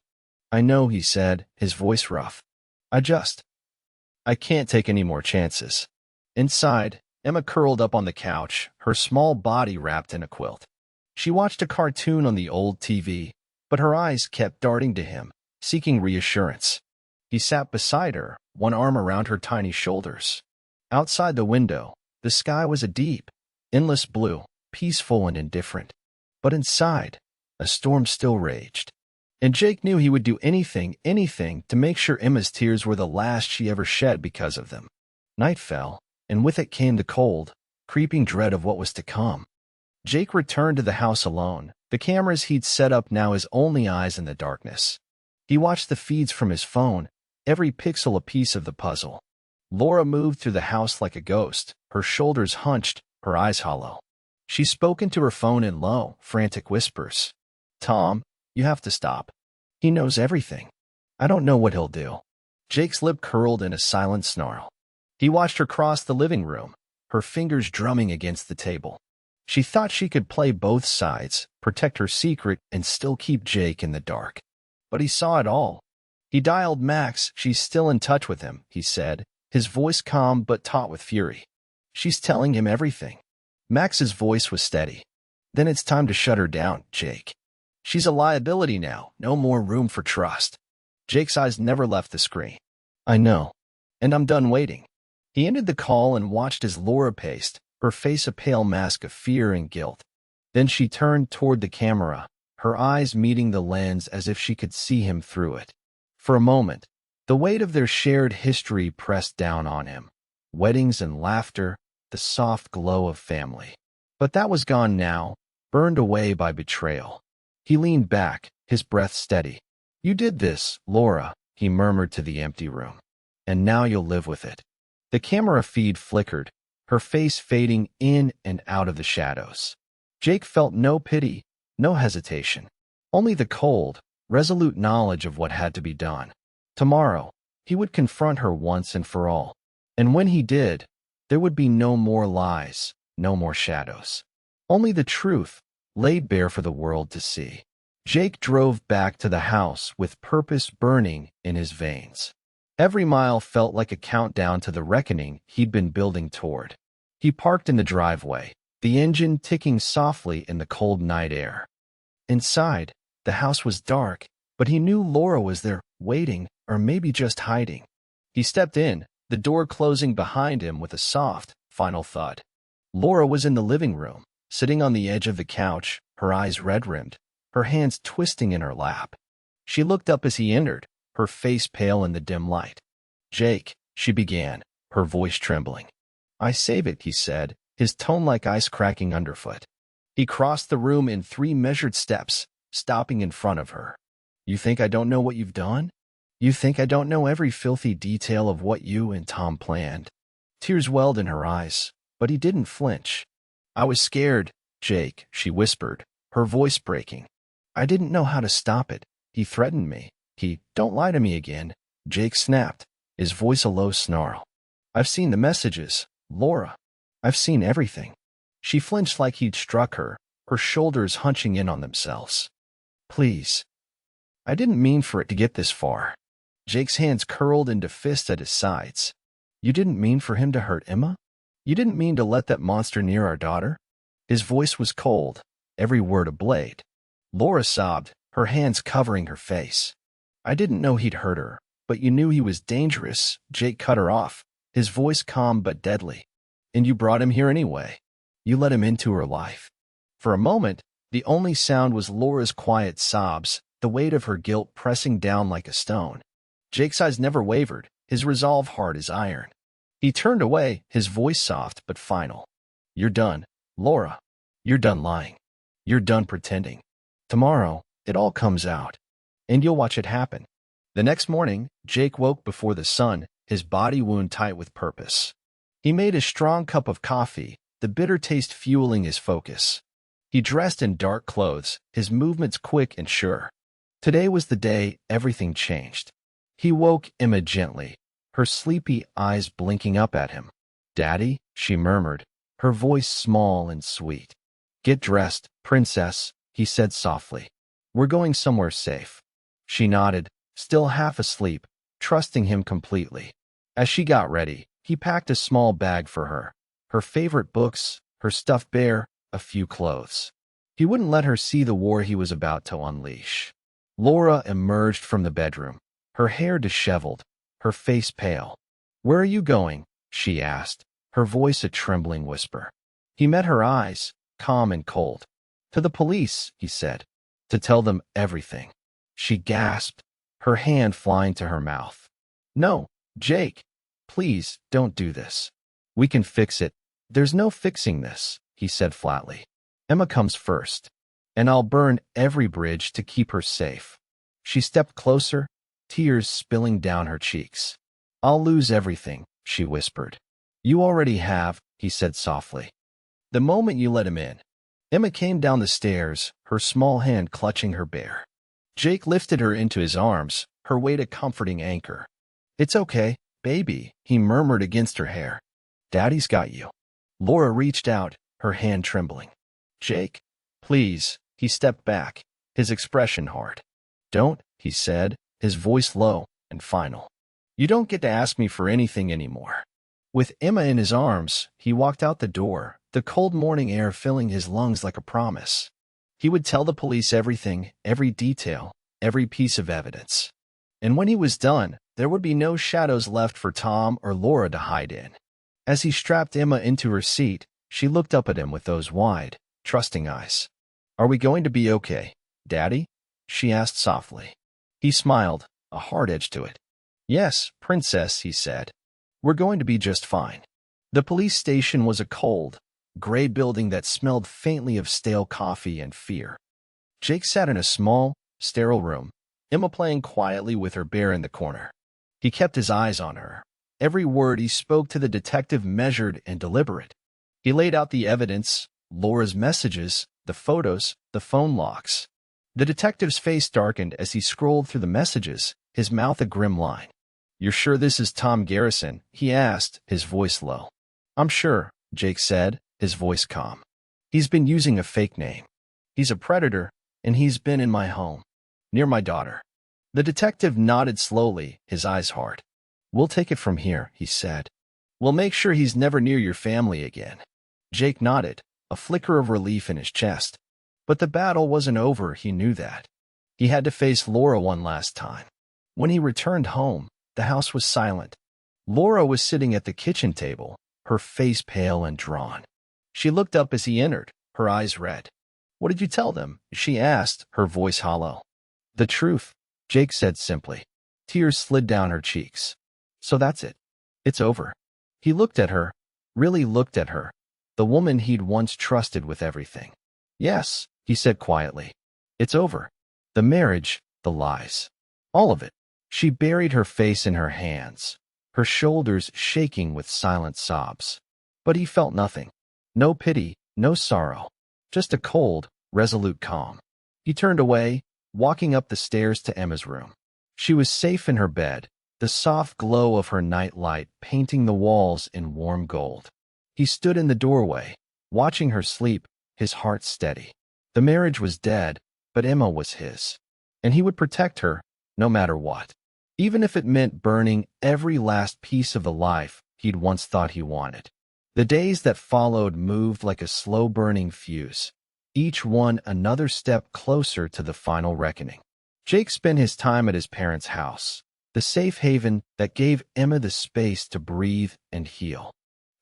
"I know," he said, his voice rough. I can't take any more chances." Inside, Emma curled up on the couch, her small body wrapped in a quilt. She watched a cartoon on the old TV, but her eyes kept darting to him, seeking reassurance. He sat beside her, one arm around her tiny shoulders. Outside the window, the sky was a deep, endless blue, peaceful and indifferent. But inside, a storm still raged. And Jake knew he would do anything to make sure Emma's tears were the last she ever shed because of them. Night fell, and with it came the cold, creeping dread of what was to come. Jake returned to the house alone, the cameras he'd set up now his only eyes in the darkness. He watched the feeds from his phone, every pixel a piece of the puzzle. Laura moved through the house like a ghost, her shoulders hunched, her eyes hollow. She spoke into her phone in low, frantic whispers. "Tom, you have to stop. He knows everything. I don't know what he'll do." Jake's lip curled in a silent snarl. He watched her cross the living room, her fingers drumming against the table. She thought she could play both sides, protect her secret, and still keep Jake in the dark. But he saw it all. He dialed Max. She's still in touch with him, he said, his voice calm but taut with fury. She's telling him everything. Max's voice was steady. Then it's time to shut her down, Jake. She's a liability now, no more room for trust. Jake's eyes never left the screen. I know. And I'm done waiting. He ended the call and watched as Laura paced, her face a pale mask of fear and guilt. Then she turned toward the camera, her eyes meeting the lens as if she could see him through it. For a moment, the weight of their shared history pressed down on him. Weddings and laughter, the soft glow of family. But that was gone now, burned away by betrayal. He leaned back, his breath steady. You did this, Laura, he murmured to the empty room. And now you'll live with it. The camera feed flickered, her face fading in and out of the shadows. Jake felt no pity, no hesitation. Only the cold, resolute knowledge of what had to be done. Tomorrow, he would confront her once and for all. And when he did, there would be no more lies, no more shadows. Only the truth, laid bare for the world to see. Jake drove back to the house with purpose burning in his veins. Every mile felt like a countdown to the reckoning he'd been building toward. He parked in the driveway, the engine ticking softly in the cold night air. Inside, the house was dark, but he knew Laura was there, waiting, or maybe just hiding. He stepped in, the door closing behind him with a soft, final thud. Laura was in the living room, sitting on the edge of the couch, her eyes red-rimmed, her hands twisting in her lap. She looked up as he entered, her face pale in the dim light. Jake, she began, her voice trembling. I save it, he said, his tone like ice cracking underfoot. He crossed the room in 3 measured steps, stopping in front of her. You think I don't know what you've done? You think I don't know every filthy detail of what you and Tom planned? Tears welled in her eyes, but he didn't flinch. I was scared, Jake, she whispered, her voice breaking. I didn't know how to stop it. He threatened me. Don't lie to me again. Jake snapped, his voice a low snarl. I've seen the messages, Laura. I've seen everything. She flinched like he'd struck her, her shoulders hunching in on themselves. Please. I didn't mean for it to get this far. Jake's hands curled into fists at his sides. You didn't mean for him to hurt Emma? You didn't mean to let that monster near our daughter? His voice was cold, every word a blade. Laura sobbed, her hands covering her face. I didn't know he'd hurt her, but you knew he was dangerous. Jake cut her off, his voice calm but deadly. And you brought him here anyway. You let him into her life. For a moment, the only sound was Laura's quiet sobs, the weight of her guilt pressing down like a stone. Jake's eyes never wavered, his resolve hard as iron. He turned away, his voice soft but final. You're done, Laura. You're done lying. You're done pretending. Tomorrow, it all comes out. And you'll watch it happen. The next morning, Jake woke before the sun, his body wound tight with purpose. He made a strong cup of coffee, the bitter taste fueling his focus. He dressed in dark clothes, his movements quick and sure. Today was the day everything changed. He woke Emma gently, her sleepy eyes blinking up at him. Daddy, she murmured, her voice small and sweet. Get dressed, princess, he said softly. We're going somewhere safe. She nodded, still half asleep, trusting him completely. As she got ready, he packed a small bag for her. Her favorite books, her stuffed bear, a few clothes. He wouldn't let her see the war he was about to unleash. Laura emerged from the bedroom, her hair disheveled, her face pale. Where are you going? She asked, her voice a trembling whisper. He met her eyes, calm and cold. To the police, he said. To tell them everything. She gasped, her hand flying to her mouth. No, Jake. Please, don't do this. We can fix it. There's no fixing this, he said flatly. Emma comes first, and I'll burn every bridge to keep her safe. She stepped closer, tears spilling down her cheeks. I'll lose everything, she whispered. You already have, he said softly. The moment you let him in. Emma came down the stairs, her small hand clutching her bear. Jake lifted her into his arms, her weight a comforting anchor. It's okay, baby, he murmured against her hair. Daddy's got you. Laura reached out, her hand trembling. "Jake, please." He stepped back, his expression hard. "Don't," he said, his voice low and final. "You don't get to ask me for anything anymore." With Emma in his arms, he walked out the door, the cold morning air filling his lungs like a promise. He would tell the police everything, every detail, every piece of evidence. And when he was done, there would be no shadows left for Tom or Laura to hide in. As he strapped Emma into her seat, she looked up at him with those wide, trusting eyes. "Are we going to be okay, Daddy?" she asked softly. He smiled, a hard edge to it. "Yes, Princess," he said. "We're going to be just fine." The police station was a cold, gray building that smelled faintly of stale coffee and fear. Jake sat in a small, sterile room, Emma playing quietly with her bear in the corner. He kept his eyes on her. Every word he spoke to the detective measured and deliberate. He laid out the evidence, Laura's messages, the photos, the phone logs. The detective's face darkened as he scrolled through the messages, his mouth a grim line. "You're sure this is Tom Garrison?" he asked, his voice low. "I'm sure," Jake said, his voice calm. "He's been using a fake name. He's a predator, and he's been in my home, near my daughter." The detective nodded slowly, his eyes hard. "We'll take it from here," he said. "We'll make sure he's never near your family again." Jake nodded, a flicker of relief in his chest. But the battle wasn't over, he knew that. He had to face Laura one last time. When he returned home, the house was silent. Laura was sitting at the kitchen table, her face pale and drawn. She looked up as he entered, her eyes red. "What did you tell them?" she asked, her voice hollow. "The truth," Jake said simply. Tears slid down her cheeks. "So that's it. It's over." He looked at her, really looked at her, the woman he'd once trusted with everything. "Yes," he said quietly. "It's over. The marriage, the lies. All of it." She buried her face in her hands, her shoulders shaking with silent sobs. But he felt nothing. No pity, no sorrow. Just a cold, resolute calm. He turned away, walking up the stairs to Emma's room. She was safe in her bed, the soft glow of her night light painting the walls in warm gold. He stood in the doorway, watching her sleep, his heart steady. The marriage was dead, but Emma was his. And he would protect her, no matter what. Even if it meant burning every last piece of the life he'd once thought he wanted. The days that followed moved like a slow-burning fuse, each one another step closer to the final reckoning. Jake spent his time at his parents' house, the safe haven that gave Emma the space to breathe and heal.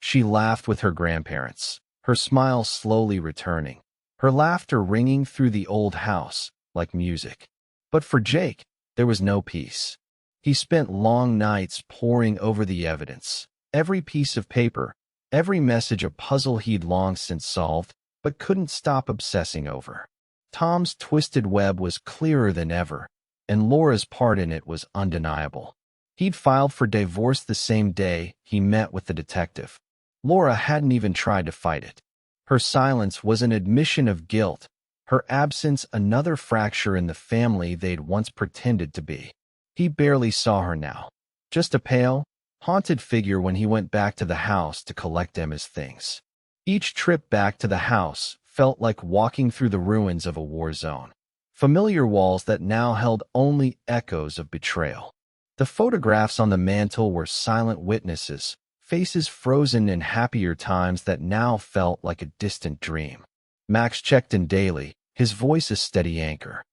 She laughed with her grandparents, her smile slowly returning, her laughter ringing through the old house like music. But for Jake, there was no peace. He spent long nights poring over the evidence, every piece of paper, every message a puzzle he'd long since solved, but couldn't stop obsessing over. Tom's twisted web was clearer than ever, and Laura's part in it was undeniable. He'd filed for divorce the same day he met with the detective. Laura hadn't even tried to fight it. Her silence was an admission of guilt, her absence another fracture in the family they'd once pretended to be. He barely saw her now, just a pale, haunted figure when he went back to the house to collect Emma's things. Each trip back to the house felt like walking through the ruins of a war zone, familiar walls that now held only echoes of betrayal. The photographs on the mantel were silent witnesses, faces frozen in happier times that now felt like a distant dream. Max checked in daily, his voice a steady anchor.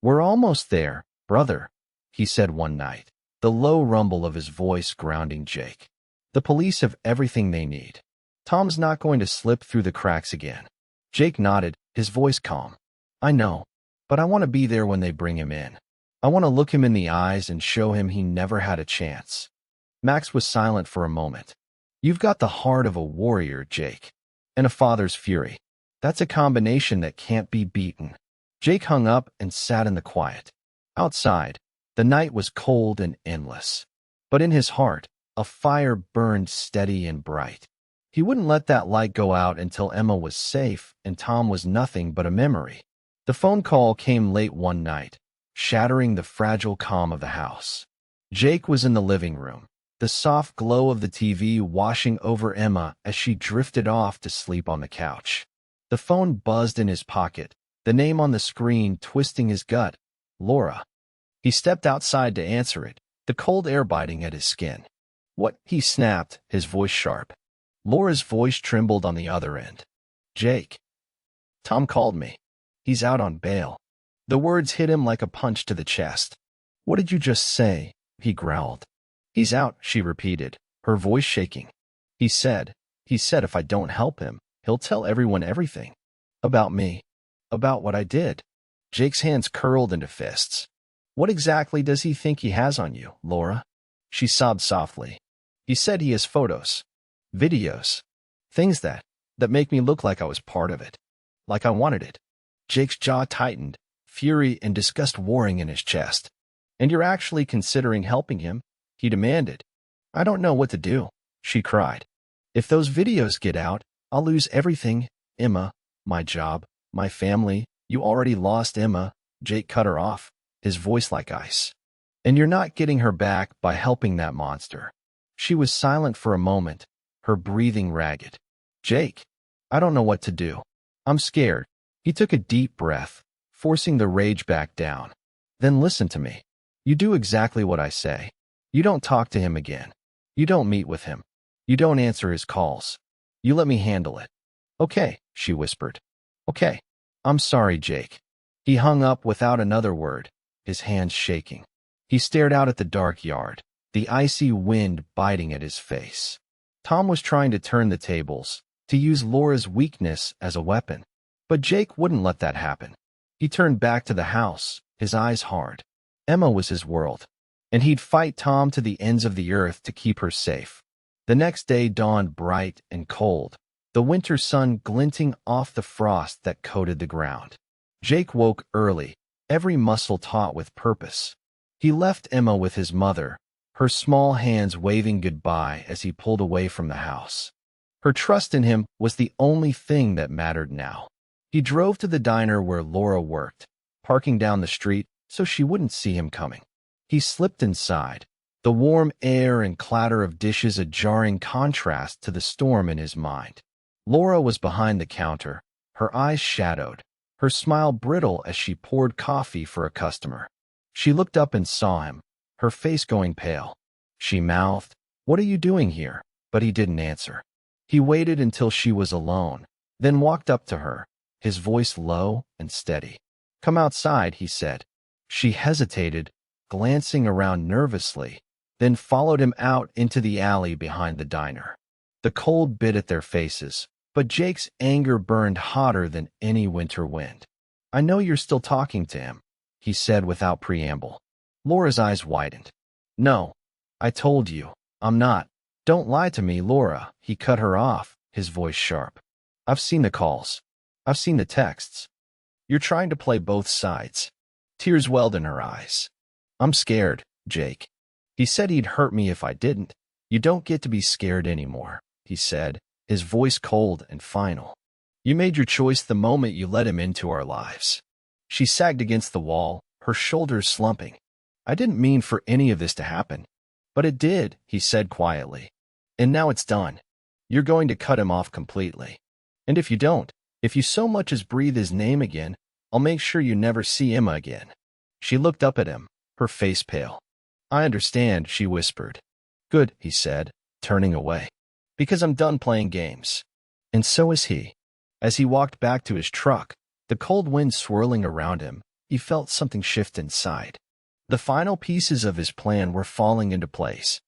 "We're almost there, brother," he said one night, the low rumble of his voice grounding Jake. "The police have everything they need. Tom's not going to slip through the cracks again." Jake nodded, his voice calm. "I know, but I want to be there when they bring him in. I want to look him in the eyes and show him he never had a chance." Max was silent for a moment. "You've got the heart of a warrior, Jake, and a father's fury. That's a combination that can't be beaten." Jake hung up and sat in the quiet. Outside, the night was cold and endless. But in his heart, a fire burned steady and bright. He wouldn't let that light go out until Emma was safe and Tom was nothing but a memory. The phone call came late one night, shattering the fragile calm of the house. Jake was in the living room, the the soft glow of the TV washing over Emma as she drifted off to sleep on the couch. The phone buzzed in his pocket, the name on the screen twisting his gut. Laura. He stepped outside to answer it, the cold air biting at his skin. What? He snapped, his voice sharp. Laura's voice trembled on the other end. Jake. Tom called me. He's out on bail. The words hit him like a punch to the chest. What did you just say? He growled. He's out, she repeated, her voice shaking. He said if I don't help him, he'll tell everyone everything. About me. About what I did. Jake's hands curled into fists. What exactly does he think he has on you, Laura? She sobbed softly. He said he has photos. Videos. Things that make me look like I was part of it. Like I wanted it. Jake's jaw tightened, fury and disgust warring in his chest. And you're actually considering helping him? He demanded. I don't know what to do, she cried. If those videos get out, I'll lose everything. Emma, my job, my family. You already lost Emma. Jake cut her off, his voice like ice. And you're not getting her back by helping that monster. She was silent for a moment, her breathing ragged. Jake, I don't know what to do. I'm scared. He took a deep breath, forcing the rage back down. Then listen to me. You do exactly what I say. You don't talk to him again. You don't meet with him. You don't answer his calls. You let me handle it. Okay, she whispered. Okay. I'm sorry, Jake. He hung up without another word, his hands shaking. He stared out at the dark yard, the icy wind biting at his face. Tom was trying to turn the tables, to use Laura's weakness as a weapon. But Jake wouldn't let that happen. He turned back to the house, his eyes hard. Emma was his world, and he'd fight Tom to the ends of the earth to keep her safe. The next day dawned bright and cold, the winter sun glinting off the frost that coated the ground. Jake woke early, every muscle taut with purpose. He left Emma with his mother, her small hands waving goodbye as he pulled away from the house. Her trust in him was the only thing that mattered now. He drove to the diner where Laura worked, parking down the street so she wouldn't see him coming. He slipped inside, the warm air and clatter of dishes a jarring contrast to the storm in his mind. Laura was behind the counter, her eyes shadowed, her smile brittle as she poured coffee for a customer. She looked up and saw him, her face going pale. She mouthed, "What are you doing here?" But he didn't answer. He waited until she was alone, then walked up to her, his voice low and steady. "Come outside," he said. She hesitated, glancing around nervously, then followed him out into the alley behind the diner. The cold bit at their faces, but Jake's anger burned hotter than any winter wind. "I know you're still talking to him," he said without preamble. Laura's eyes widened. "No, I told you, I'm not. Don't lie to me, Laura." He cut her off, his voice sharp. "I've seen the calls. I've seen the texts. You're trying to play both sides." Tears welled in her eyes. "I'm scared, Jake. He said he'd hurt me if I didn't. You don't get to be scared anymore," he said, his voice cold and final. "You made your choice the moment you let him into our lives." She sagged against the wall, her shoulders slumping. "I didn't mean for any of this to happen. But it did," he said quietly. "And now it's done. You're going to cut him off completely. And if you don't, if you so much as breathe his name again, I'll make sure you never see Emma again." She looked up at him, her face pale. "I understand," she whispered. "Good," he said, turning away. "Because I'm done playing games." And so is he. As he walked back to his truck, the cold wind swirling around him, he felt something shift inside. The final pieces of his plan were falling into place,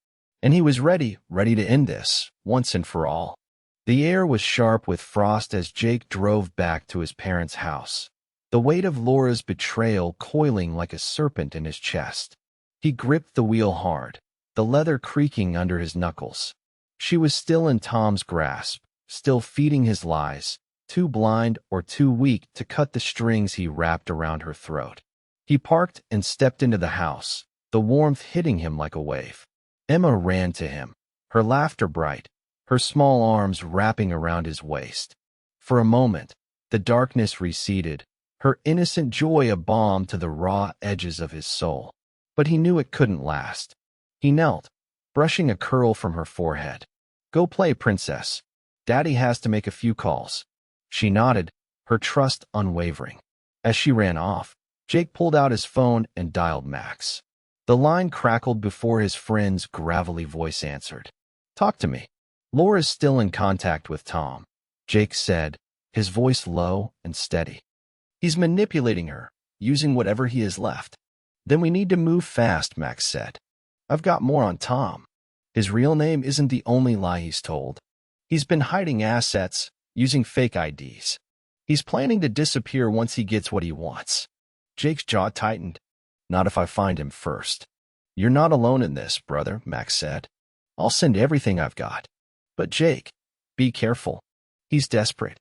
and he was ready to end this, once and for all. The air was sharp with frost as Jake drove back to his parents' house, the weight of Laura's betrayal coiling like a serpent in his chest. He gripped the wheel hard, the leather creaking under his knuckles. She was still in Tom's grasp, still feeding his lies, too blind or too weak to cut the strings he wrapped around her throat. He parked and stepped into the house, the warmth hitting him like a wave. Emma ran to him, her laughter bright, her small arms wrapping around his waist. For a moment, the darkness receded, her innocent joy a balm to the raw edges of his soul. But he knew it couldn't last. He knelt, brushing a curl from her forehead. "Go play, princess. Daddy has to make a few calls." She nodded, her trust unwavering. As she ran off, Jake pulled out his phone and dialed Max. The line crackled before his friend's gravelly voice answered. "Talk to me." "Laura's still in contact with Tom," Jake said, his voice low and steady. "He's manipulating her, using whatever he has left." "Then we need to move fast," Max said. "I've got more on Tom. His real name isn't the only lie he's told. He's been hiding assets, using fake IDs. He's planning to disappear once he gets what he wants." Jake's jaw tightened. "Not if I find him first." "You're not alone in this, brother," Max said. "I'll send everything I've got." "But Jake, be careful. He's desperate.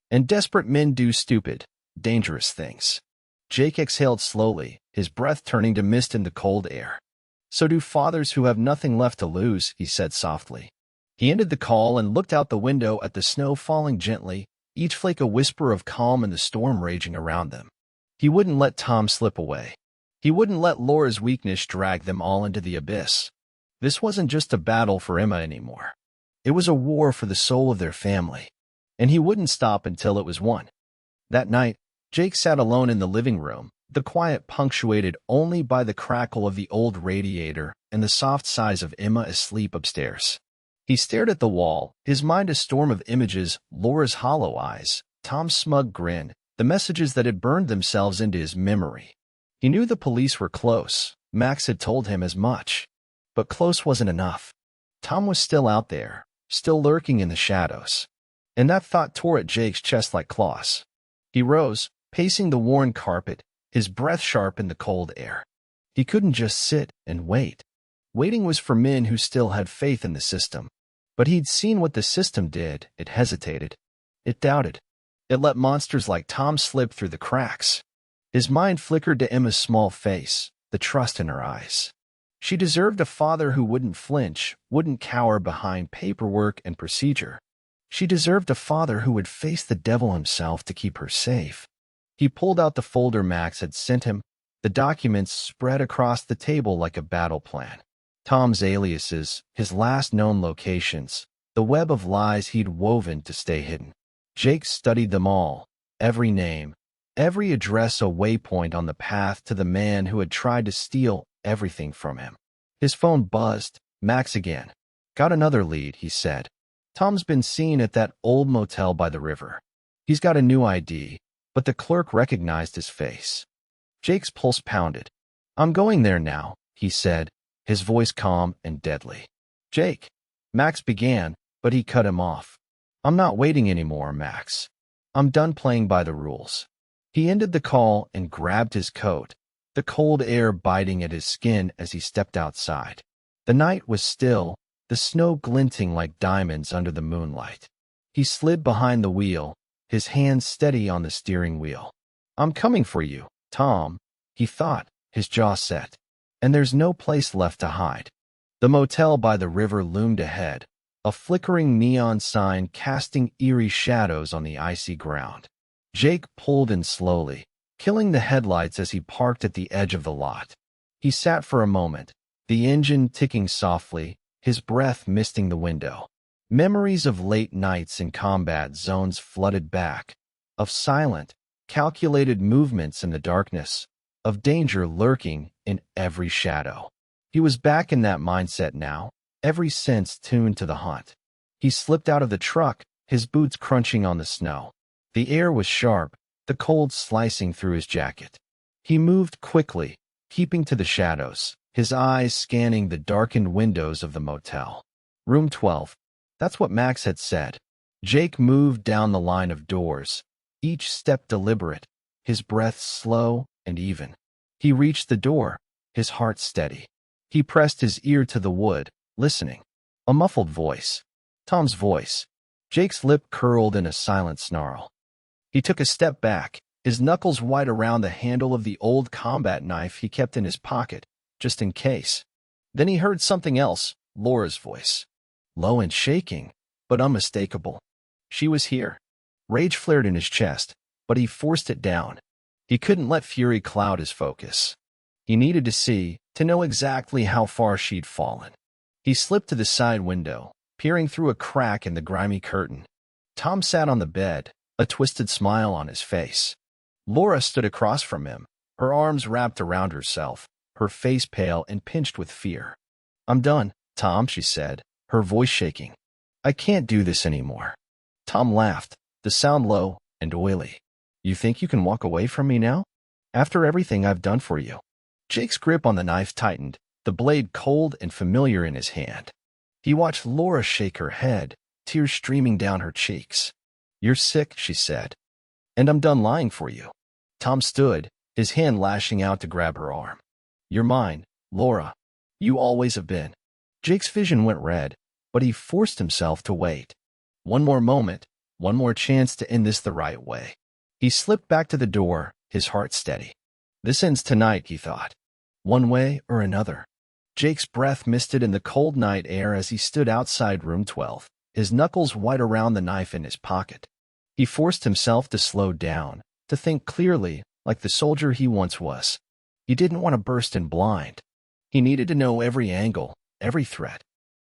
And desperate men do stupid, dangerous things." Jake exhaled slowly, his breath turning to mist in the cold air. "So do fathers who have nothing left to lose," he said softly. He ended the call and looked out the window at the snow falling gently, each flake a whisper of calm in the storm raging around them. He wouldn't let Tom slip away. He wouldn't let Laura's weakness drag them all into the abyss. This wasn't just a battle for Emma anymore. It was a war for the soul of their family, and he wouldn't stop until it was won. That night, Jake sat alone in the living room, the quiet punctuated only by the crackle of the old radiator and the soft sighs of Emma asleep upstairs. He stared at the wall, his mind a storm of images, Laura's hollow eyes, Tom's smug grin, the messages that had burned themselves into his memory. He knew the police were close. Max had told him as much. But close wasn't enough. Tom was still out there, still lurking in the shadows. And that thought tore at Jake's chest like claws. He rose, pacing the worn carpet, his breath sharp in the cold air. He couldn't just sit and wait. Waiting was for men who still had faith in the system. But he'd seen what the system did. It hesitated. It doubted. It let monsters like Tom slip through the cracks. His mind flickered to Emma's small face, the trust in her eyes. She deserved a father who wouldn't flinch, wouldn't cower behind paperwork and procedure. She deserved a father who would face the devil himself to keep her safe. He pulled out the folder Max had sent him, the documents spread across the table like a battle plan. Tom's aliases, his last known locations, the web of lies he'd woven to stay hidden. Jake studied them all, every name, every address a waypoint on the path to the man who had tried to steal everything from him. His phone buzzed. Max again. "Got another lead," he said. "Tom's been seen at that old motel by the river. He's got a new ID, but the clerk recognized his face." Jake's pulse pounded. "I'm going there now," he said, his voice calm and deadly. "Jake," Max began, but he cut him off. "I'm not waiting anymore, Max. I'm done playing by the rules." He ended the call and grabbed his coat, the cold air biting at his skin as he stepped outside. The night was still, the snow glinting like diamonds under the moonlight. He slid behind the wheel, his hands steady on the steering wheel. "I'm coming for you, Tom," he thought, his jaw set. "And there's no place left to hide." The motel by the river loomed ahead, a flickering neon sign casting eerie shadows on the icy ground. Jake pulled in slowly, killing the headlights as he parked at the edge of the lot. He sat for a moment, the engine ticking softly, his breath misting the window. Memories of late nights in combat zones flooded back, of silent, calculated movements in the darkness, of danger lurking in every shadow. He was back in that mindset now, every sense tuned to the hunt. He slipped out of the truck, his boots crunching on the snow. The air was sharp, the cold slicing through his jacket. He moved quickly, keeping to the shadows, his eyes scanning the darkened windows of the motel. Room 12. That's what Max had said. Jake moved down the line of doors, each step deliberate, his breath slow and even. He reached the door, his heart steady. He pressed his ear to the wood, listening. A muffled voice. Tom's voice. Jake's lip curled in a silent snarl. He took a step back, his knuckles white around the handle of the old combat knife he kept in his pocket, just in case. Then he heard something else, Laura's voice. Low and shaking, but unmistakable. She was here. Rage flared in his chest, but he forced it down. He couldn't let fury cloud his focus. He needed to see, to know exactly how far she'd fallen. He slipped to the side window, peering through a crack in the grimy curtain. Tom sat on the bed, a twisted smile on his face. Laura stood across from him, her arms wrapped around herself, her face pale and pinched with fear. "I'm done, Tom," she said, her voice shaking. "I can't do this anymore." Tom laughed, the sound low and oily. "You think you can walk away from me now? After everything I've done for you?" Jake's grip on the knife tightened, the blade cold and familiar in his hand. He watched Laura shake her head, tears streaming down her cheeks. "You're sick," she said, "and I'm done lying for you." Tom stood, his hand lashing out to grab her arm. "You're mine, Laura. You always have been." Jake's vision went red, but he forced himself to wait. One more moment, one more chance to end this the right way. He slipped back to the door, his heart steady. This ends tonight, he thought. One way or another. Jake's breath misted in the cold night air as he stood outside room 12, his knuckles white around the knife in his pocket. He forced himself to slow down, to think clearly, like the soldier he once was. He didn't want to burst in blind. He needed to know every angle, every threat.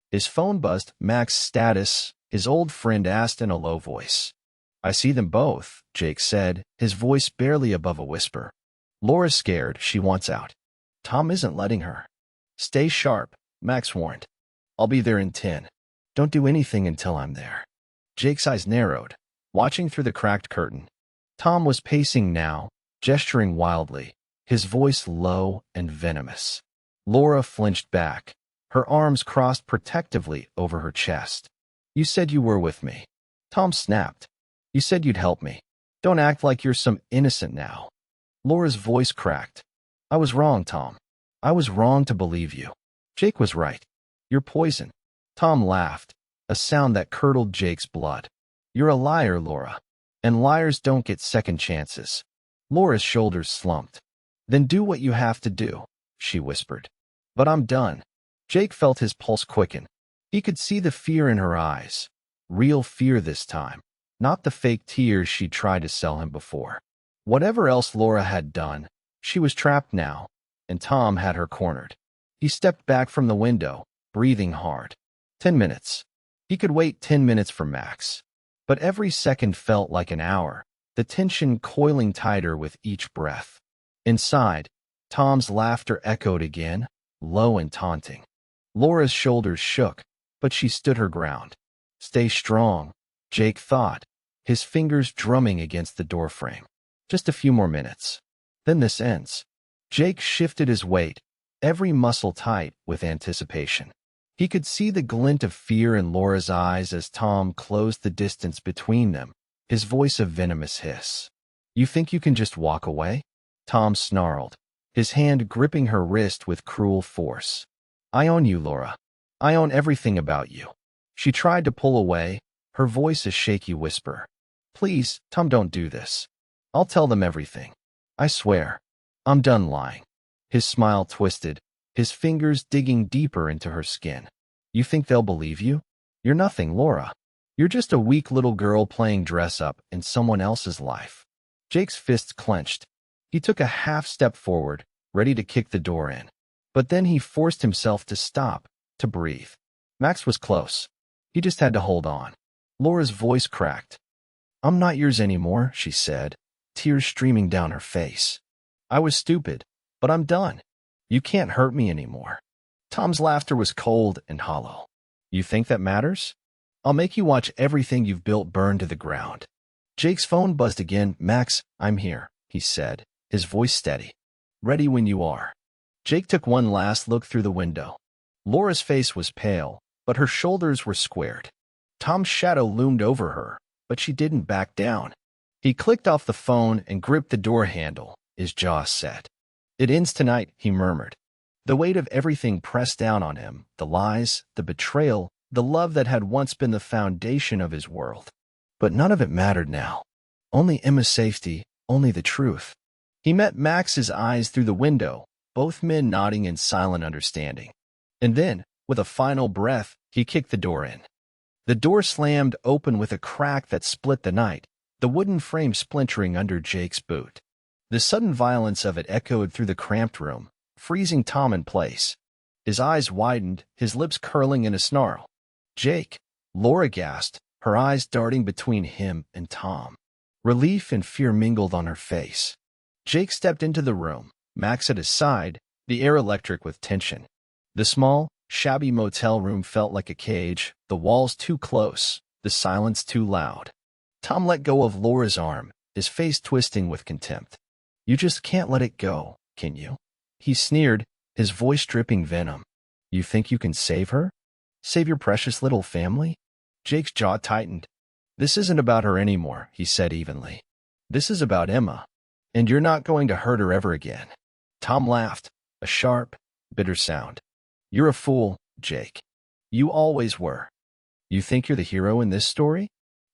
His phone buzzed. "Max status," his old friend asked in a low voice. "I see them both," Jake said, his voice barely above a whisper. "Laura's scared. She wants out. Tom isn't letting her." "Stay sharp," Max warned. "I'll be there in 10. Don't do anything until I'm there." Jake's eyes narrowed, watching through the cracked curtain. Tom was pacing now, gesturing wildly, his voice low and venomous. Laura flinched back, her arms crossed protectively over her chest. "You said you were with me." Tom snapped. "You said you'd help me. Don't act like you're some innocent now." Laura's voice cracked. "I was wrong, Tom. I was wrong to believe you. Jake was right. You're poison." Tom laughed, a sound that curdled Jake's blood. "You're a liar, Laura. And liars don't get second chances." Laura's shoulders slumped. "Then do what you have to do," she whispered. "But I'm done." Jake felt his pulse quicken. He could see the fear in her eyes. Real fear this time, not the fake tears she tried to sell him before. Whatever else Laura had done, she was trapped now, and Tom had her cornered. He stepped back from the window, breathing hard. 10 minutes. He could wait 10 minutes for Max. But every second felt like an hour, the tension coiling tighter with each breath. Inside, Tom's laughter echoed again, low and taunting. Laura's shoulders shook, but she stood her ground. "Stay strong," Jake thought, his fingers drumming against the doorframe. "Just a few more minutes. Then this ends." Jake shifted his weight, every muscle tight with anticipation. He could see the glint of fear in Laura's eyes as Tom closed the distance between them, his voice a venomous hiss. "You think you can just walk away?" Tom snarled, his hand gripping her wrist with cruel force. "I own you, Laura. I own everything about you." She tried to pull away, her voice a shaky whisper. "Please, Tom, don't do this. I'll tell them everything. I swear. I'm done lying." His smile twisted, his fingers digging deeper into her skin. "You think they'll believe you? You're nothing, Laura. You're just a weak little girl playing dress-up in someone else's life." Jake's fists clenched. He took a half step forward, ready to kick the door in. But then he forced himself to stop, to breathe. Max was close. He just had to hold on. Laura's voice cracked. "I'm not yours anymore," she said, tears streaming down her face. "I was stupid, but I'm done. You can't hurt me anymore." Tom's laughter was cold and hollow. "You think that matters? I'll make you watch everything you've built burn to the ground." Jake's phone buzzed again. "Max, I'm here," he said, his voice steady. "Ready when you are." Jake took one last look through the window. Laura's face was pale, but her shoulders were squared. Tom's shadow loomed over her, but she didn't back down. He clicked off the phone and gripped the door handle, his jaw set. "It ends tonight," he murmured. The weight of everything pressed down on him, the lies, the betrayal, the love that had once been the foundation of his world. But none of it mattered now. Only Emma's safety, only the truth. He met Max's eyes through the window, both men nodding in silent understanding. And then, with a final breath, he kicked the door in. The door slammed open with a crack that split the night, the wooden frame splintering under Jake's boot. The sudden violence of it echoed through the cramped room, freezing Tom in place. His eyes widened, his lips curling in a snarl. Jake, Laura gasped, her eyes darting between him and Tom. Relief and fear mingled on her face. Jake stepped into the room, Max at his side, the air electric with tension. The small, shabby motel room felt like a cage, the walls too close, the silence too loud. Tom let go of Laura's arm, his face twisting with contempt. "You just can't let it go, can you?" He sneered, his voice dripping venom. "You think you can save her? Save your precious little family?" Jake's jaw tightened. "This isn't about her anymore," he said evenly. "This is about Emma. And you're not going to hurt her ever again." Tom laughed, a sharp, bitter sound. "You're a fool, Jake. You always were. You think you're the hero in this story?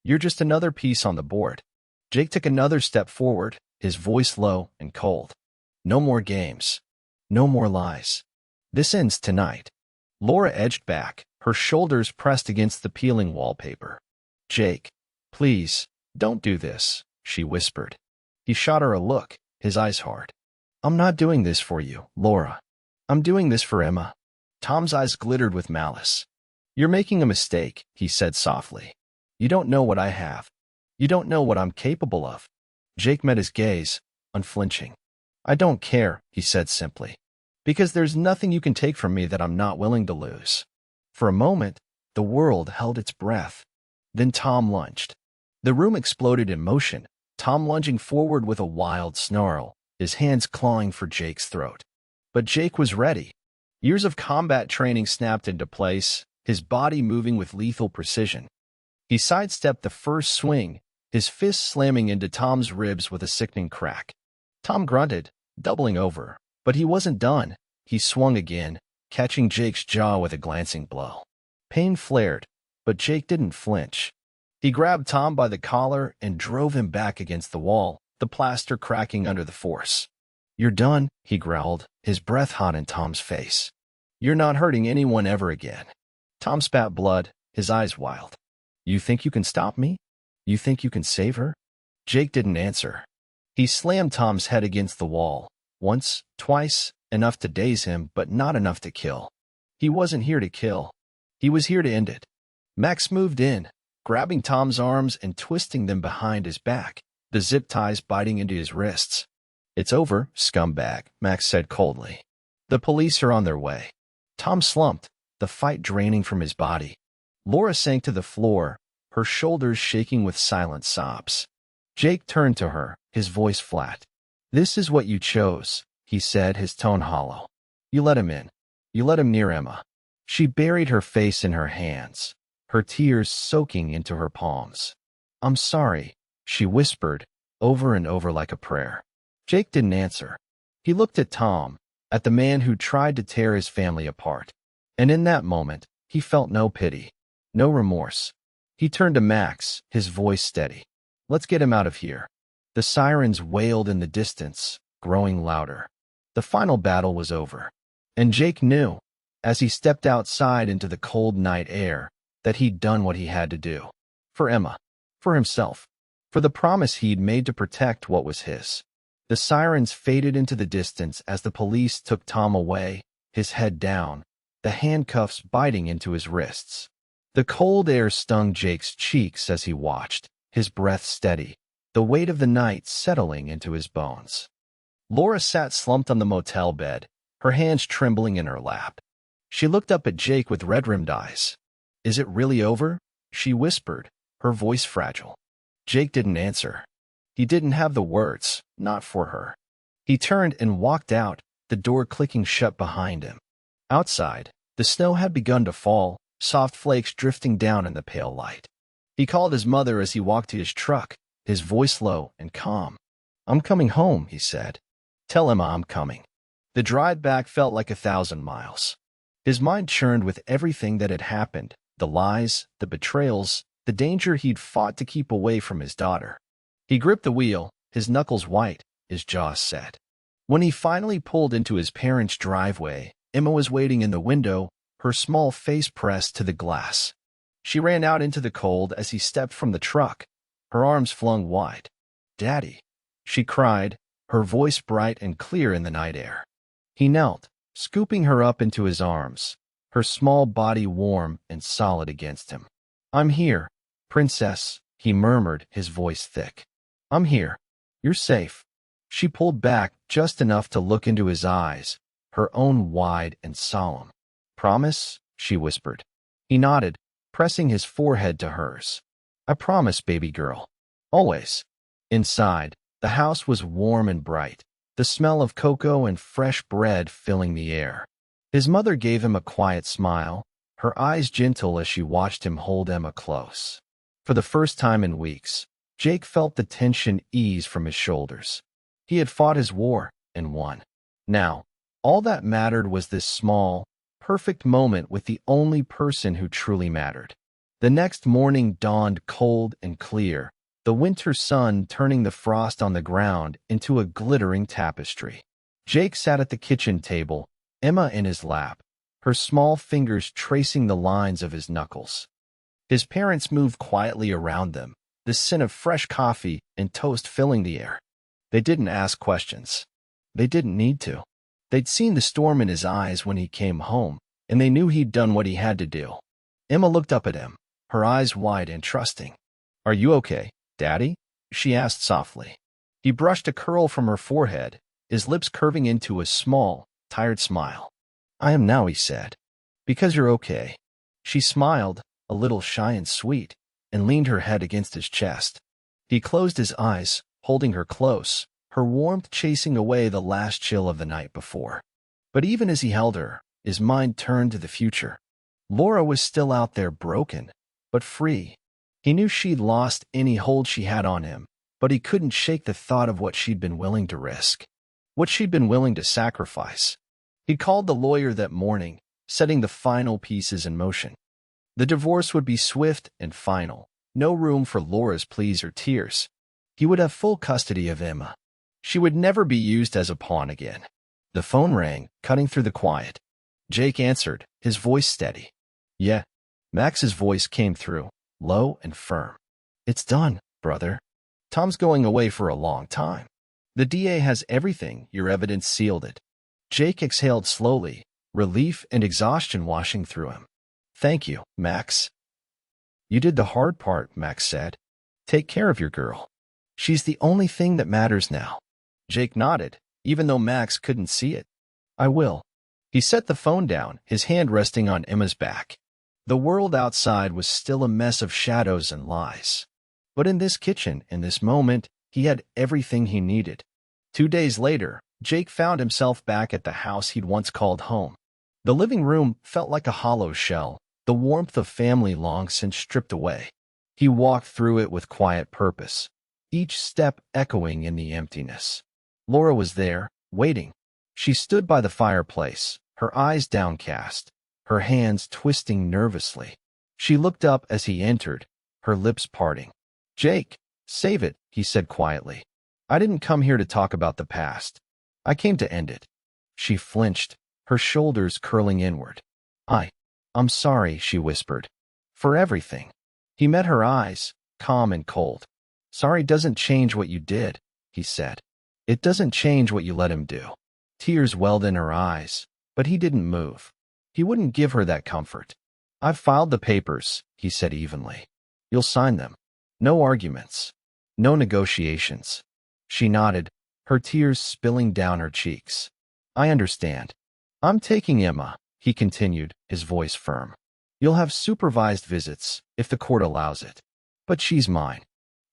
You're just another piece on the board." Jake took another step forward, his voice low and cold. "No more games. No more lies. This ends tonight." Laura edged back, her shoulders pressed against the peeling wallpaper. "Jake, please, don't do this," she whispered. He shot her a look, his eyes hard. "I'm not doing this for you, Laura. I'm doing this for Emma." Tom's eyes glittered with malice. "You're making a mistake," he said softly. "You don't know what I have. You don't know what I'm capable of." Jake met his gaze, unflinching. "I don't care," he said simply, "because there's nothing you can take from me that I'm not willing to lose." For a moment, the world held its breath. Then Tom lunged. The room exploded in motion, Tom lunging forward with a wild snarl, his hands clawing for Jake's throat. But Jake was ready. Years of combat training snapped into place, his body moving with lethal precision. He sidestepped the first swing, his fist slamming into Tom's ribs with a sickening crack. Tom grunted, doubling over, but he wasn't done. He swung again, catching Jake's jaw with a glancing blow. Pain flared, but Jake didn't flinch. He grabbed Tom by the collar and drove him back against the wall, the plaster cracking under the force. "You're done," he growled, his breath hot in Tom's face. "You're not hurting anyone ever again." Tom spat blood, his eyes wild. "You think you can stop me? You think you can save her?" Jake didn't answer. He slammed Tom's head against the wall, once, twice, enough to daze him, but not enough to kill. He wasn't here to kill. He was here to end it. Max moved in, grabbing Tom's arms and twisting them behind his back, the zip ties biting into his wrists. "It's over, scumbag," Max said coldly. "The police are on their way." Tom slumped, the fight draining from his body. Laura sank to the floor, her shoulders shaking with silent sobs. Jake turned to her, his voice flat. "This is what you chose," he said, his tone hollow. "You let him in. You let him near Emma." She buried her face in her hands, her tears soaking into her palms. "I'm sorry," she whispered, over and over like a prayer. Jake didn't answer. He looked at Tom, at the man who tried to tear his family apart. And in that moment, he felt no pity, no remorse. He turned to Max, his voice steady. "Let's get him out of here." The sirens wailed in the distance, growing louder. The final battle was over. And Jake knew, as he stepped outside into the cold night air, that he'd done what he had to do. For Emma. For himself. For the promise he'd made to protect what was his. The sirens faded into the distance as the police took Tom away, his head down, the handcuffs biting into his wrists. The cold air stung Jake's cheeks as he watched, his breath steady, the weight of the night settling into his bones. Laura sat slumped on the motel bed, her hands trembling in her lap. She looked up at Jake with red-rimmed eyes. "Is it really over?" she whispered, her voice fragile. Jake didn't answer. He didn't have the words, not for her. He turned and walked out, the door clicking shut behind him. Outside, the snow had begun to fall, soft flakes drifting down in the pale light. He called his mother as he walked to his truck, his voice low and calm. "I'm coming home," he said. "Tell Emma I'm coming." The drive back felt like 1,000 miles. His mind churned with everything that had happened, the lies, the betrayals, the danger he'd fought to keep away from his daughter. He gripped the wheel, his knuckles white, his jaw set. When he finally pulled into his parents' driveway, Emma was waiting in the window, her small face pressed to the glass. She ran out into the cold as he stepped from the truck, her arms flung wide. "Daddy," she cried, her voice bright and clear in the night air. He knelt, scooping her up into his arms, her small body warm and solid against him. "I'm here, princess," he murmured, his voice thick. "I'm here. You're safe." She pulled back just enough to look into his eyes, her own wide and solemn. "Promise?" she whispered. He nodded, pressing his forehead to hers. "I promise, baby girl. Always." Inside, the house was warm and bright, the smell of cocoa and fresh bread filling the air. His mother gave him a quiet smile, her eyes gentle as she watched him hold Emma close. For the first time in weeks, Jake felt the tension ease from his shoulders. He had fought his war and won. Now, all that mattered was this small, perfect moment with the only person who truly mattered. The next morning dawned cold and clear, the winter sun turning the frost on the ground into a glittering tapestry. Jake sat at the kitchen table, Emma in his lap, her small fingers tracing the lines of his knuckles. His parents moved quietly around them, the scent of fresh coffee and toast filling the air. They didn't ask questions. They didn't need to. They'd seen the storm in his eyes when he came home, and they knew he'd done what he had to do. Emma looked up at him, her eyes wide and trusting. "Are you okay, Daddy?" she asked softly. He brushed a curl from her forehead, his lips curving into a small, tired smile. "I am now," he said. "Because you're okay." She smiled, a little shy and sweet, and leaned her head against his chest. He closed his eyes, holding her close, her warmth chasing away the last chill of the night before. But even as he held her, his mind turned to the future. Laura was still out there, broken, but free. He knew she'd lost any hold she had on him, but he couldn't shake the thought of what she'd been willing to risk, what she'd been willing to sacrifice. He called the lawyer that morning, setting the final pieces in motion. The divorce would be swift and final, no room for Laura's pleas or tears. He would have full custody of Emma. She would never be used as a pawn again. The phone rang, cutting through the quiet. Jake answered, his voice steady. "Yeah." Max's voice came through, low and firm. "It's done, brother. Tom's going away for a long time. The DA has everything, your evidence sealed it." Jake exhaled slowly, relief and exhaustion washing through him. "Thank you, Max." "You did the hard part," Max said. "Take care of your girl. She's the only thing that matters now." Jake nodded, even though Max couldn't see it. "I will." He set the phone down, his hand resting on Emma's back. The world outside was still a mess of shadows and lies. But in this kitchen, in this moment, he had everything he needed. 2 days later, Jake found himself back at the house he'd once called home. The living room felt like a hollow shell, the warmth of family long since stripped away. He walked through it with quiet purpose, each step echoing in the emptiness. Laura was there, waiting. She stood by the fireplace, her eyes downcast, her hands twisting nervously. She looked up as he entered, her lips parting. "Jake, save it," he said quietly. "I didn't come here to talk about the past. I came to end it." She flinched, her shoulders curling inward. I'm sorry," she whispered. "For everything." He met her eyes, calm and cold. "Sorry doesn't change what you did," he said. "It doesn't change what you let him do." Tears welled in her eyes, but he didn't move. He wouldn't give her that comfort. "I've filed the papers," he said evenly. "You'll sign them. No arguments. No negotiations." She nodded, her tears spilling down her cheeks. "I understand. I'm taking Emma," he continued, his voice firm. "You'll have supervised visits, if the court allows it. But she's mine.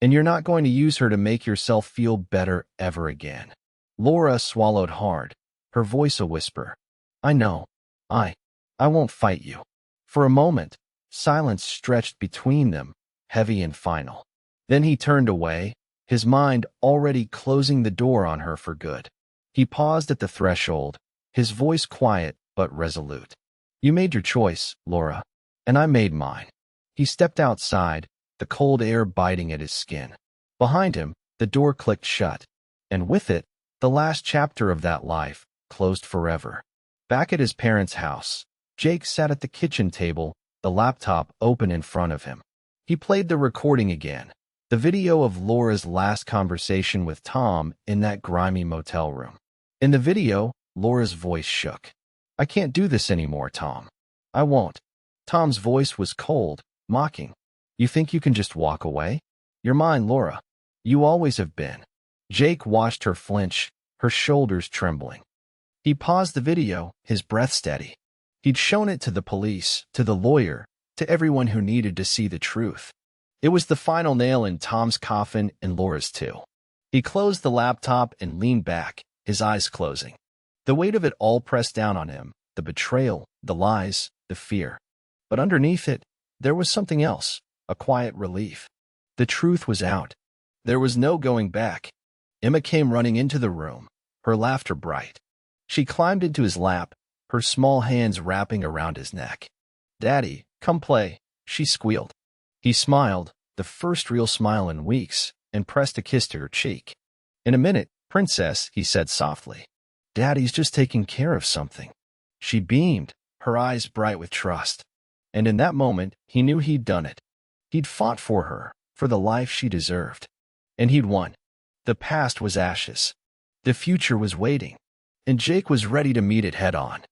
And you're not going to use her to make yourself feel better ever again." Laura swallowed hard, her voice a whisper. "I know. I won't fight you." For a moment, silence stretched between them, heavy and final. Then he turned away, his mind already closing the door on her for good. He paused at the threshold, his voice quiet but resolute. "You made your choice, Laura, and I made mine." He stepped outside, the cold air biting at his skin. Behind him, the door clicked shut, and with it, the last chapter of that life, closed forever. Back at his parents' house, Jake sat at the kitchen table, the laptop open in front of him. He played the recording again, the video of Laura's last conversation with Tom in that grimy motel room. In the video, Laura's voice shook. I can't do this anymore, Tom. I won't. Tom's voice was cold, mocking. You think you can just walk away? You're mine, Laura. You always have been. Jake watched her flinch, her shoulders trembling. He paused the video, his breath steady. He'd shown it to the police, to the lawyer, to everyone who needed to see the truth. It was the final nail in Tom's coffin and Laura's too. He closed the laptop and leaned back, his eyes closing. The weight of it all pressed down on him, the betrayal, the lies, the fear. But underneath it, there was something else, a quiet relief. The truth was out. There was no going back. Emma came running into the room, her laughter bright. She climbed into his lap, her small hands wrapping around his neck. "Daddy, come play," she squealed. He smiled, the first real smile in weeks, and pressed a kiss to her cheek. "In a minute, Princess," he said softly. "Daddy's just taking care of something." She beamed, her eyes bright with trust. And in that moment, he knew he'd done it. He'd fought for her, for the life she deserved. And he'd won. The past was ashes. The future was waiting. And Jake was ready to meet it head-on.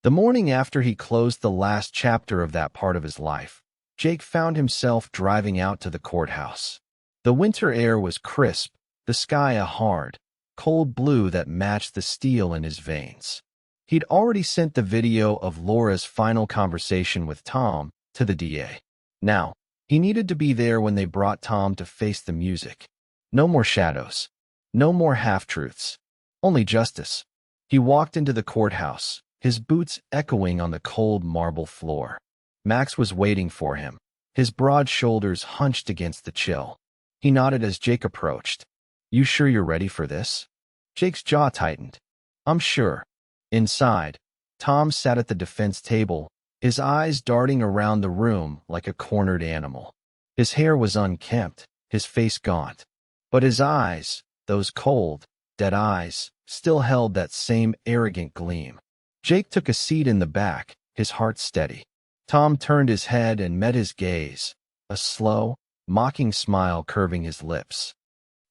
The morning after he closed the last chapter of that part of his life, Jake found himself driving out to the courthouse. The winter air was crisp, the sky a hard, cold blue that matched the steel in his veins. He'd already sent the video of Laura's final conversation with Tom to the DA. Now, he needed to be there when they brought Tom to face the music. No more shadows. No more half-truths. Only justice. He walked into the courthouse, his boots echoing on the cold marble floor. Max was waiting for him, his broad shoulders hunched against the chill. He nodded as Jake approached. "You sure you're ready for this?" Jake's jaw tightened. "I'm sure." Inside, Tom sat at the defense table, his eyes darting around the room like a cornered animal. His hair was unkempt, his face gaunt. But his eyes, those cold, dead eyes, still held that same arrogant gleam. Jake took a seat in the back, his heart steady. Tom turned his head and met his gaze, a slow, mocking smile curving his lips.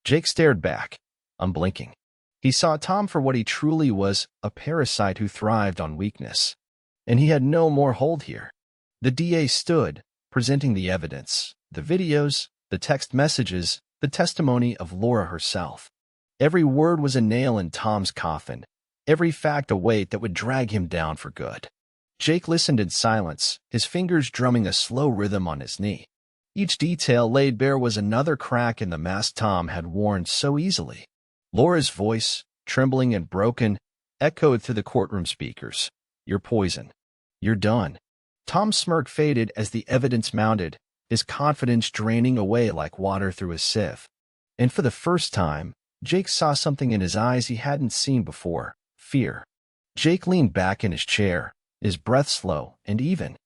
Jake stared back, unblinking. He saw Tom for what he truly was, a parasite who thrived on weakness. And he had no more hold here. The DA stood, presenting the evidence, the videos, the text messages, the testimony of Laura herself. Every word was a nail in Tom's coffin, every fact a weight that would drag him down for good. Jake listened in silence, his fingers drumming a slow rhythm on his knee. Each detail laid bare was another crack in the mask Tom had worn so easily. Laura's voice, trembling and broken, echoed through the courtroom speakers. "You're poison. You're done." Tom's smirk faded as the evidence mounted, his confidence draining away like water through a sieve. And for the first time, Jake saw something in his eyes he hadn't seen before: fear. Jake leaned back in his chair, his breath slow and even.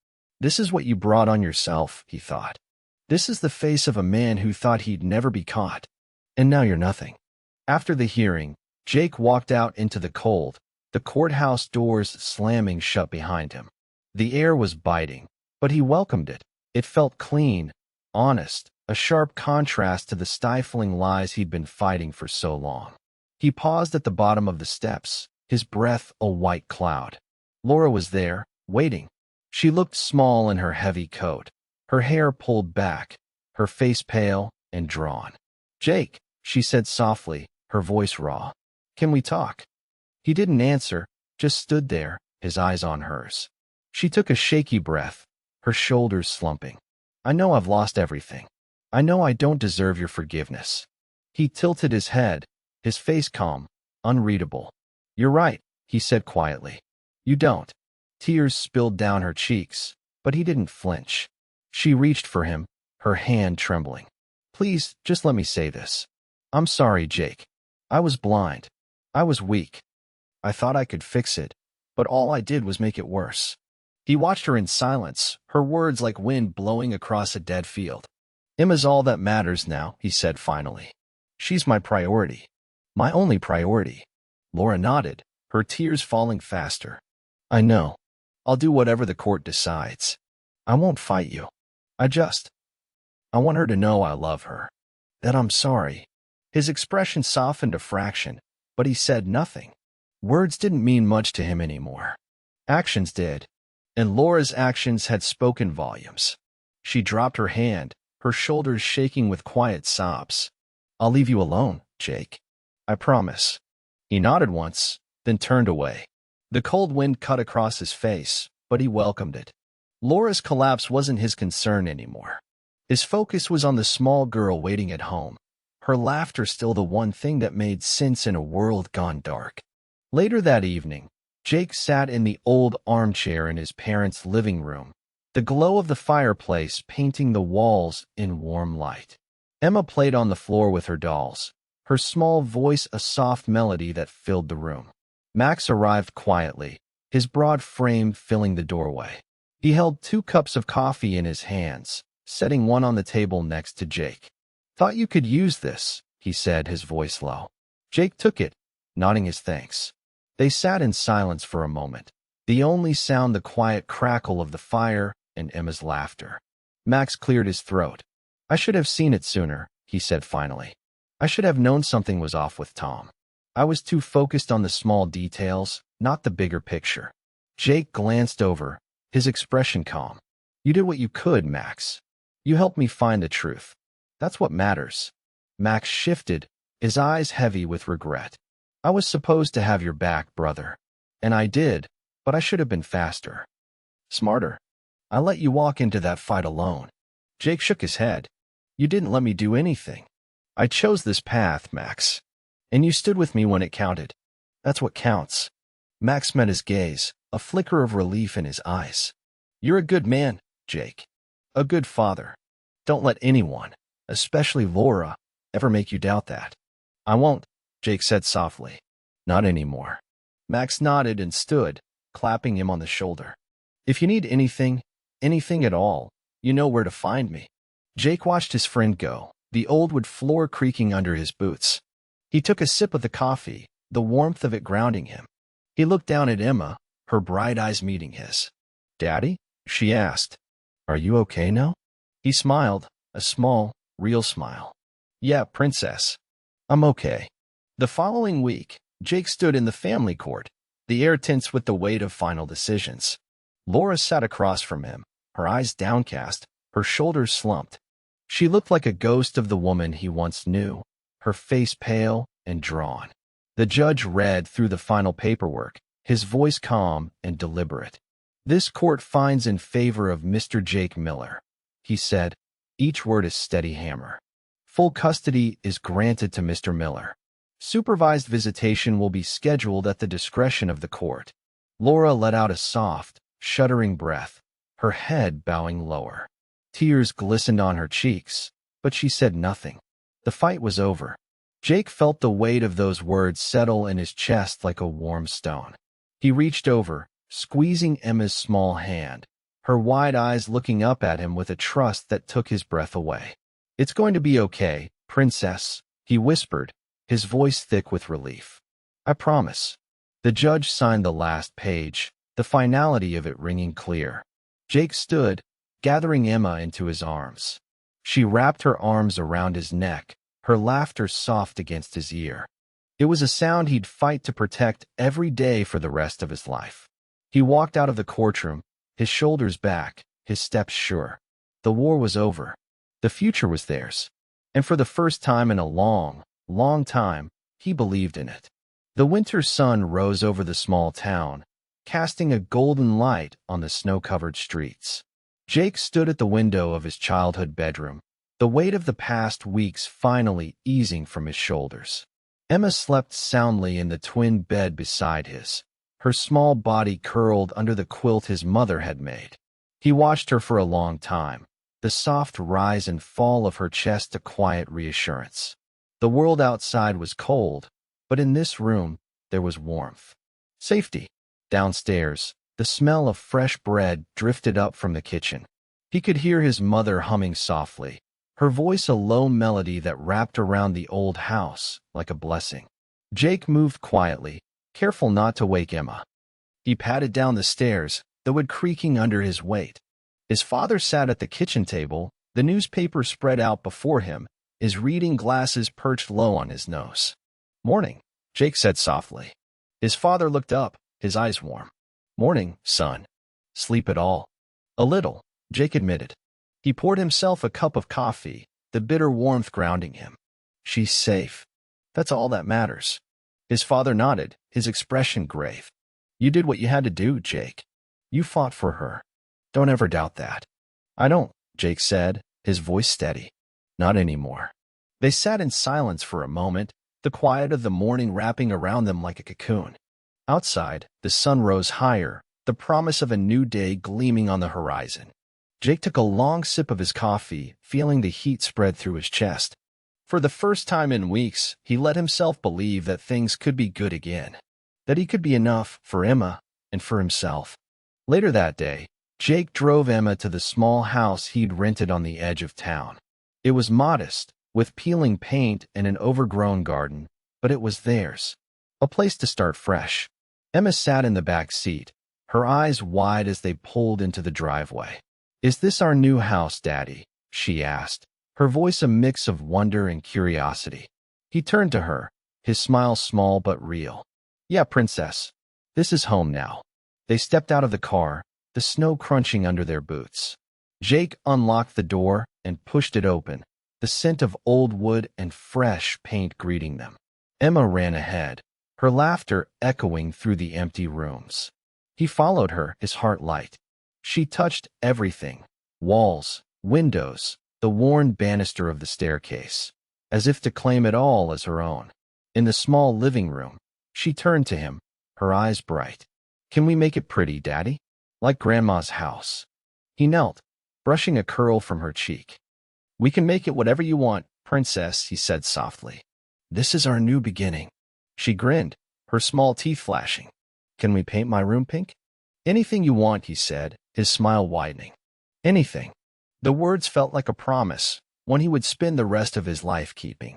"This is what you brought on yourself," he thought. "This is the face of a man who thought he'd never be caught. And now you're nothing." After the hearing, Jake walked out into the cold, the courthouse doors slamming shut behind him. The air was biting, but he welcomed it. It felt clean, honest, a sharp contrast to the stifling lies he'd been fighting for so long. He paused at the bottom of the steps, his breath a white cloud. Laura was there, waiting. She looked small in her heavy coat, her hair pulled back, her face pale and drawn. "Jake," she said softly, her voice raw. "Can we talk?" He didn't answer, just stood there, his eyes on hers. She took a shaky breath, her shoulders slumping. "I know I've lost everything. I know I don't deserve your forgiveness." He tilted his head, his face calm, unreadable. "You're right," he said quietly. "You don't." Tears spilled down her cheeks, but he didn't flinch. She reached for him, her hand trembling. "Please, just let me say this. I'm sorry, Jake. I was blind. I was weak. I thought I could fix it, but all I did was make it worse." He watched her in silence, her words like wind blowing across a dead field. "Emma's all that matters now," he said finally. "She's my priority. My only priority." Laura nodded, her tears falling faster. "I know. I'll do whatever the court decides. I won't fight you. I want her to know I love her. That I'm sorry." His expression softened a fraction, but he said nothing. Words didn't mean much to him anymore. Actions did, and Laura's actions had spoken volumes. She dropped her hand, her shoulders shaking with quiet sobs. "I'll leave you alone, Jake. I promise." He nodded once, then turned away. The cold wind cut across his face, but he welcomed it. Laura's collapse wasn't his concern anymore. His focus was on the small girl waiting at home, her laughter still the one thing that made sense in a world gone dark. Later that evening, Jake sat in the old armchair in his parents' living room, the glow of the fireplace painting the walls in warm light. Emma played on the floor with her dolls, her small voice a soft melody that filled the room. Max arrived quietly, his broad frame filling the doorway. He held 2 cups of coffee in his hands, setting one on the table next to Jake. "Thought you could use this," he said, his voice low. Jake took it, nodding his thanks. They sat in silence for a moment, the only sound the quiet crackle of the fire and Emma's laughter. Max cleared his throat. "I should have seen it sooner," he said finally. "I should have known something was off with Tom. I was too focused on the small details, not the bigger picture." Jake glanced over, his expression calm. "You did what you could, Max. You helped me find the truth. That's what matters." Max shifted, his eyes heavy with regret. "I was supposed to have your back, brother. And I did, but I should have been faster. Smarter. I let you walk into that fight alone." Jake shook his head. "You didn't let me do anything. I chose this path, Max. And you stood with me when it counted. That's what counts." Max met his gaze, a flicker of relief in his eyes. "You're a good man, Jake. A good father. Don't let anyone, especially Laura, ever make you doubt that." "I won't," Jake said softly. "Not anymore." Max nodded and stood, clapping him on the shoulder. "If you need anything at all, you know where to find me." Jake watched his friend go, the old wood floor creaking under his boots. He took a sip of the coffee, the warmth of it grounding him. He looked down at Emma, her bright eyes meeting his. "Daddy?" she asked. "Are you okay now?" He smiled, a small, real smile. "Yeah, princess. I'm okay." The following week, Jake stood in the family court, the air tense with the weight of final decisions. Laura sat across from him, her eyes downcast, her shoulders slumped. She looked like a ghost of the woman he once knew, her face pale and drawn. The judge read through the final paperwork, his voice calm and deliberate. "This court finds in favor of Mr. Jake Miller," he said, each word a steady hammer. "Full custody is granted to Mr. Miller. Supervised visitation will be scheduled at the discretion of the court." Laura let out a soft, shuddering breath, her head bowing lower. Tears glistened on her cheeks, but she said nothing. The fight was over. Jake felt the weight of those words settle in his chest like a warm stone. He reached over, squeezing Emma's small hand, her wide eyes looking up at him with a trust that took his breath away. "It's going to be okay, princess," he whispered, his voice thick with relief. "I promise." The judge signed the last page, the finality of it ringing clear. Jake stood, gathering Emma into his arms. She wrapped her arms around his neck, her laughter soft against his ear. It was a sound he'd fight to protect every day for the rest of his life. He walked out of the courtroom, his shoulders back, his steps sure. The war was over. The future was theirs. And for the first time in a long, long time, he believed in it. The winter sun rose over the small town, casting a golden light on the snow-covered streets. Jake stood at the window of his childhood bedroom, the weight of the past weeks finally easing from his shoulders. Emma slept soundly in the twin bed beside his, her small body curled under the quilt his mother had made. He watched her for a long time, the soft rise and fall of her chest a quiet reassurance. The world outside was cold, but in this room there was warmth. Safety. Downstairs, the smell of fresh bread drifted up from the kitchen. He could hear his mother humming softly, her voice a low melody that wrapped around the old house like a blessing. Jake moved quietly, careful not to wake Emma. He padded down the stairs, the wood creaking under his weight. His father sat at the kitchen table, the newspaper spread out before him, his reading glasses perched low on his nose. "Morning," Jake said softly. His father looked up, his eyes warm. Morning, son. Sleep at all? A little, Jake admitted. He poured himself a cup of coffee, the bitter warmth grounding him. She's safe. That's all that matters. His father nodded, his expression grave. You did what you had to do, Jake. You fought for her. Don't ever doubt that. I don't, Jake said, his voice steady. Not anymore. They sat in silence for a moment, the quiet of the morning wrapping around them like a cocoon. Outside, the sun rose higher, the promise of a new day gleaming on the horizon. Jake took a long sip of his coffee, feeling the heat spread through his chest. For the first time in weeks, he let himself believe that things could be good again, that he could be enough for Emma and for himself. Later that day, Jake drove Emma to the small house he'd rented on the edge of town. It was modest, with peeling paint and an overgrown garden, but it was theirs. A place to start fresh. Emma sat in the back seat, her eyes wide as they pulled into the driveway. Is this our new house, Daddy? She asked, her voice a mix of wonder and curiosity. He turned to her, his smile small but real. Yeah, Princess. This is home now. They stepped out of the car, the snow crunching under their boots. Jake unlocked the door and pushed it open, the scent of old wood and fresh paint greeting them. Emma ran ahead, her laughter echoing through the empty rooms. He followed her, his heart light. She touched everything, walls, windows, the worn banister of the staircase, as if to claim it all as her own. In the small living room, she turned to him, her eyes bright. Can we make it pretty, Daddy? Like Grandma's house. He knelt, brushing a curl from her cheek. We can make it whatever you want, Princess, he said softly. This is our new beginning. She grinned, her small teeth flashing. Can we paint my room pink? Anything you want, he said, his smile widening. Anything. The words felt like a promise, one he would spend the rest of his life keeping.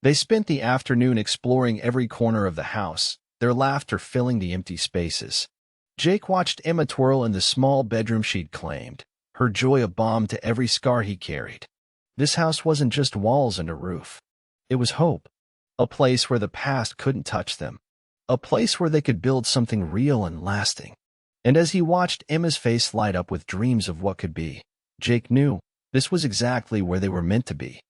They spent the afternoon exploring every corner of the house, their laughter filling the empty spaces. Jake watched Emma twirl in the small bedroom she'd claimed, her joy a balm to every scar he carried. This house wasn't just walls and a roof. It was hope, a place where the past couldn't touch them, a place where they could build something real and lasting. And as he watched Emma's face light up with dreams of what could be, Jake knew this was exactly where they were meant to be.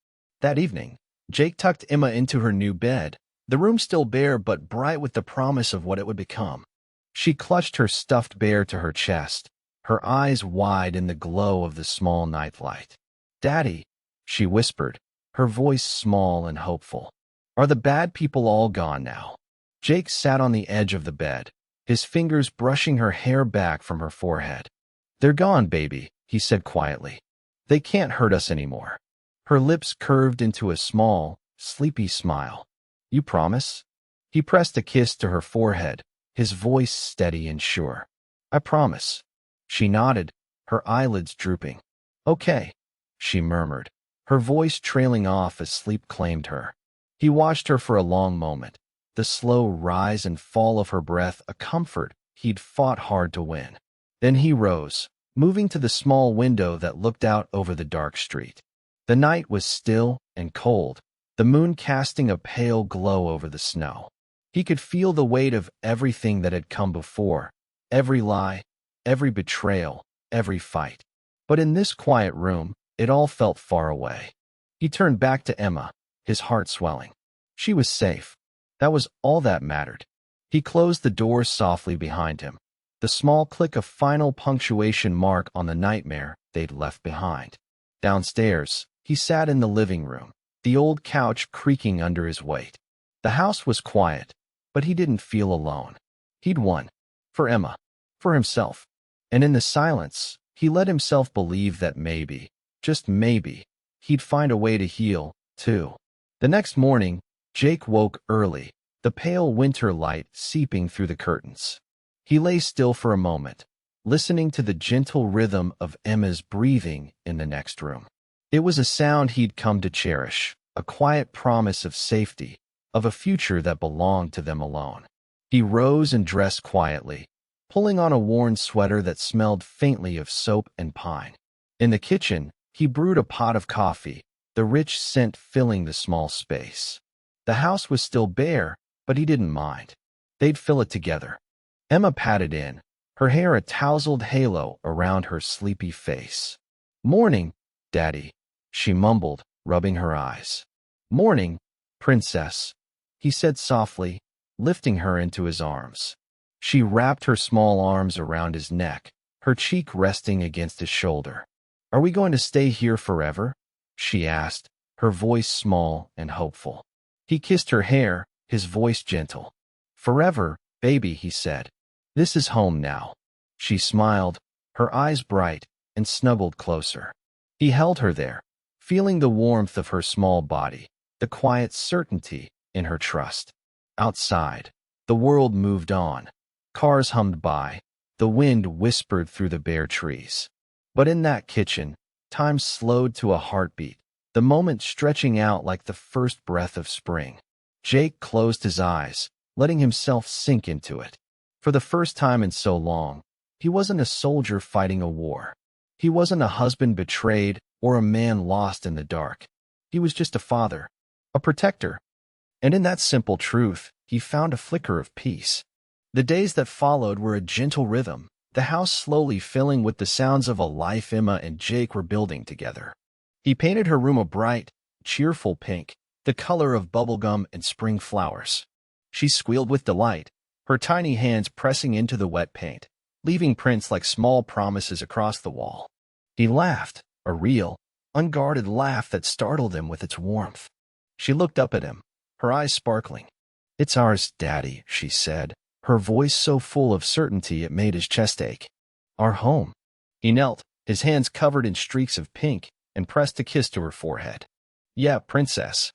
That evening, Jake tucked Emma into her new bed, the room still bare but bright with the promise of what it would become. She clutched her stuffed bear to her chest, her eyes wide in the glow of the small nightlight. Daddy, she whispered, her voice small and hopeful. Are the bad people all gone now? Jake sat on the edge of the bed, his fingers brushing her hair back from her forehead. They're gone, baby, he said quietly. They can't hurt us anymore. Her lips curved into a small, sleepy smile. You promise? He pressed a kiss to her forehead, his voice steady and sure. I promise. She nodded, her eyelids drooping. Okay, she murmured, her voice trailing off as sleep claimed her. He watched her for a long moment, the slow rise and fall of her breath a comfort he'd fought hard to win. Then he rose, moving to the small window that looked out over the dark street. The night was still and cold, the moon casting a pale glow over the snow. He could feel the weight of everything that had come before, every lie, every betrayal, every fight. But in this quiet room, it all felt far away. He turned back to Emma, his heart swelling. She was safe. That was all that mattered. He closed the door softly behind him, the small click of final punctuation mark on the nightmare they'd left behind. Downstairs, he sat in the living room, the old couch creaking under his weight. The house was quiet, but he didn't feel alone. He'd won. For Emma. For himself. And in the silence, he let himself believe that maybe, just maybe, he'd find a way to heal, too. The next morning, Jake woke early, the pale winter light seeping through the curtains. He lay still for a moment, listening to the gentle rhythm of Emma's breathing in the next room. It was a sound he'd come to cherish, a quiet promise of safety, of a future that belonged to them alone. He rose and dressed quietly, pulling on a worn sweater that smelled faintly of soap and pine. In the kitchen, he brewed a pot of coffee, the rich scent filling the small space. The house was still bare, but he didn't mind. They'd fill it together. Emma patted in, her hair a tousled halo around her sleepy face. "Morning, Daddy," she mumbled, rubbing her eyes. "Morning, Princess," he said softly, lifting her into his arms. She wrapped her small arms around his neck, her cheek resting against his shoulder. "Are we going to stay here forever?" she asked, her voice small and hopeful. He kissed her hair, his voice gentle. "Forever, baby," he said. "This is home now." She smiled, her eyes bright, and snuggled closer. He held her there, feeling the warmth of her small body, the quiet certainty in her trust. Outside, the world moved on. Cars hummed by. The wind whispered through the bare trees. But in that kitchen, time slowed to a heartbeat, the moment stretching out like the first breath of spring. Jake closed his eyes, letting himself sink into it. For the first time in so long, he wasn't a soldier fighting a war. He wasn't a husband betrayed or a man lost in the dark. He was just a father, a protector. And in that simple truth, he found a flicker of peace. The days that followed were a gentle rhythm, the house slowly filling with the sounds of a life Emma and Jake were building together. He painted her room a bright, cheerful pink, the color of bubblegum and spring flowers. She squealed with delight, her tiny hands pressing into the wet paint, leaving prints like small promises across the wall. He laughed, a real, unguarded laugh that startled him with its warmth. She looked up at him, her eyes sparkling. "It's ours, Daddy," she said, her voice so full of certainty it made his chest ache. "Our home." He knelt, his hands covered in streaks of pink, and pressed a kiss to her forehead. "Yeah, Princess.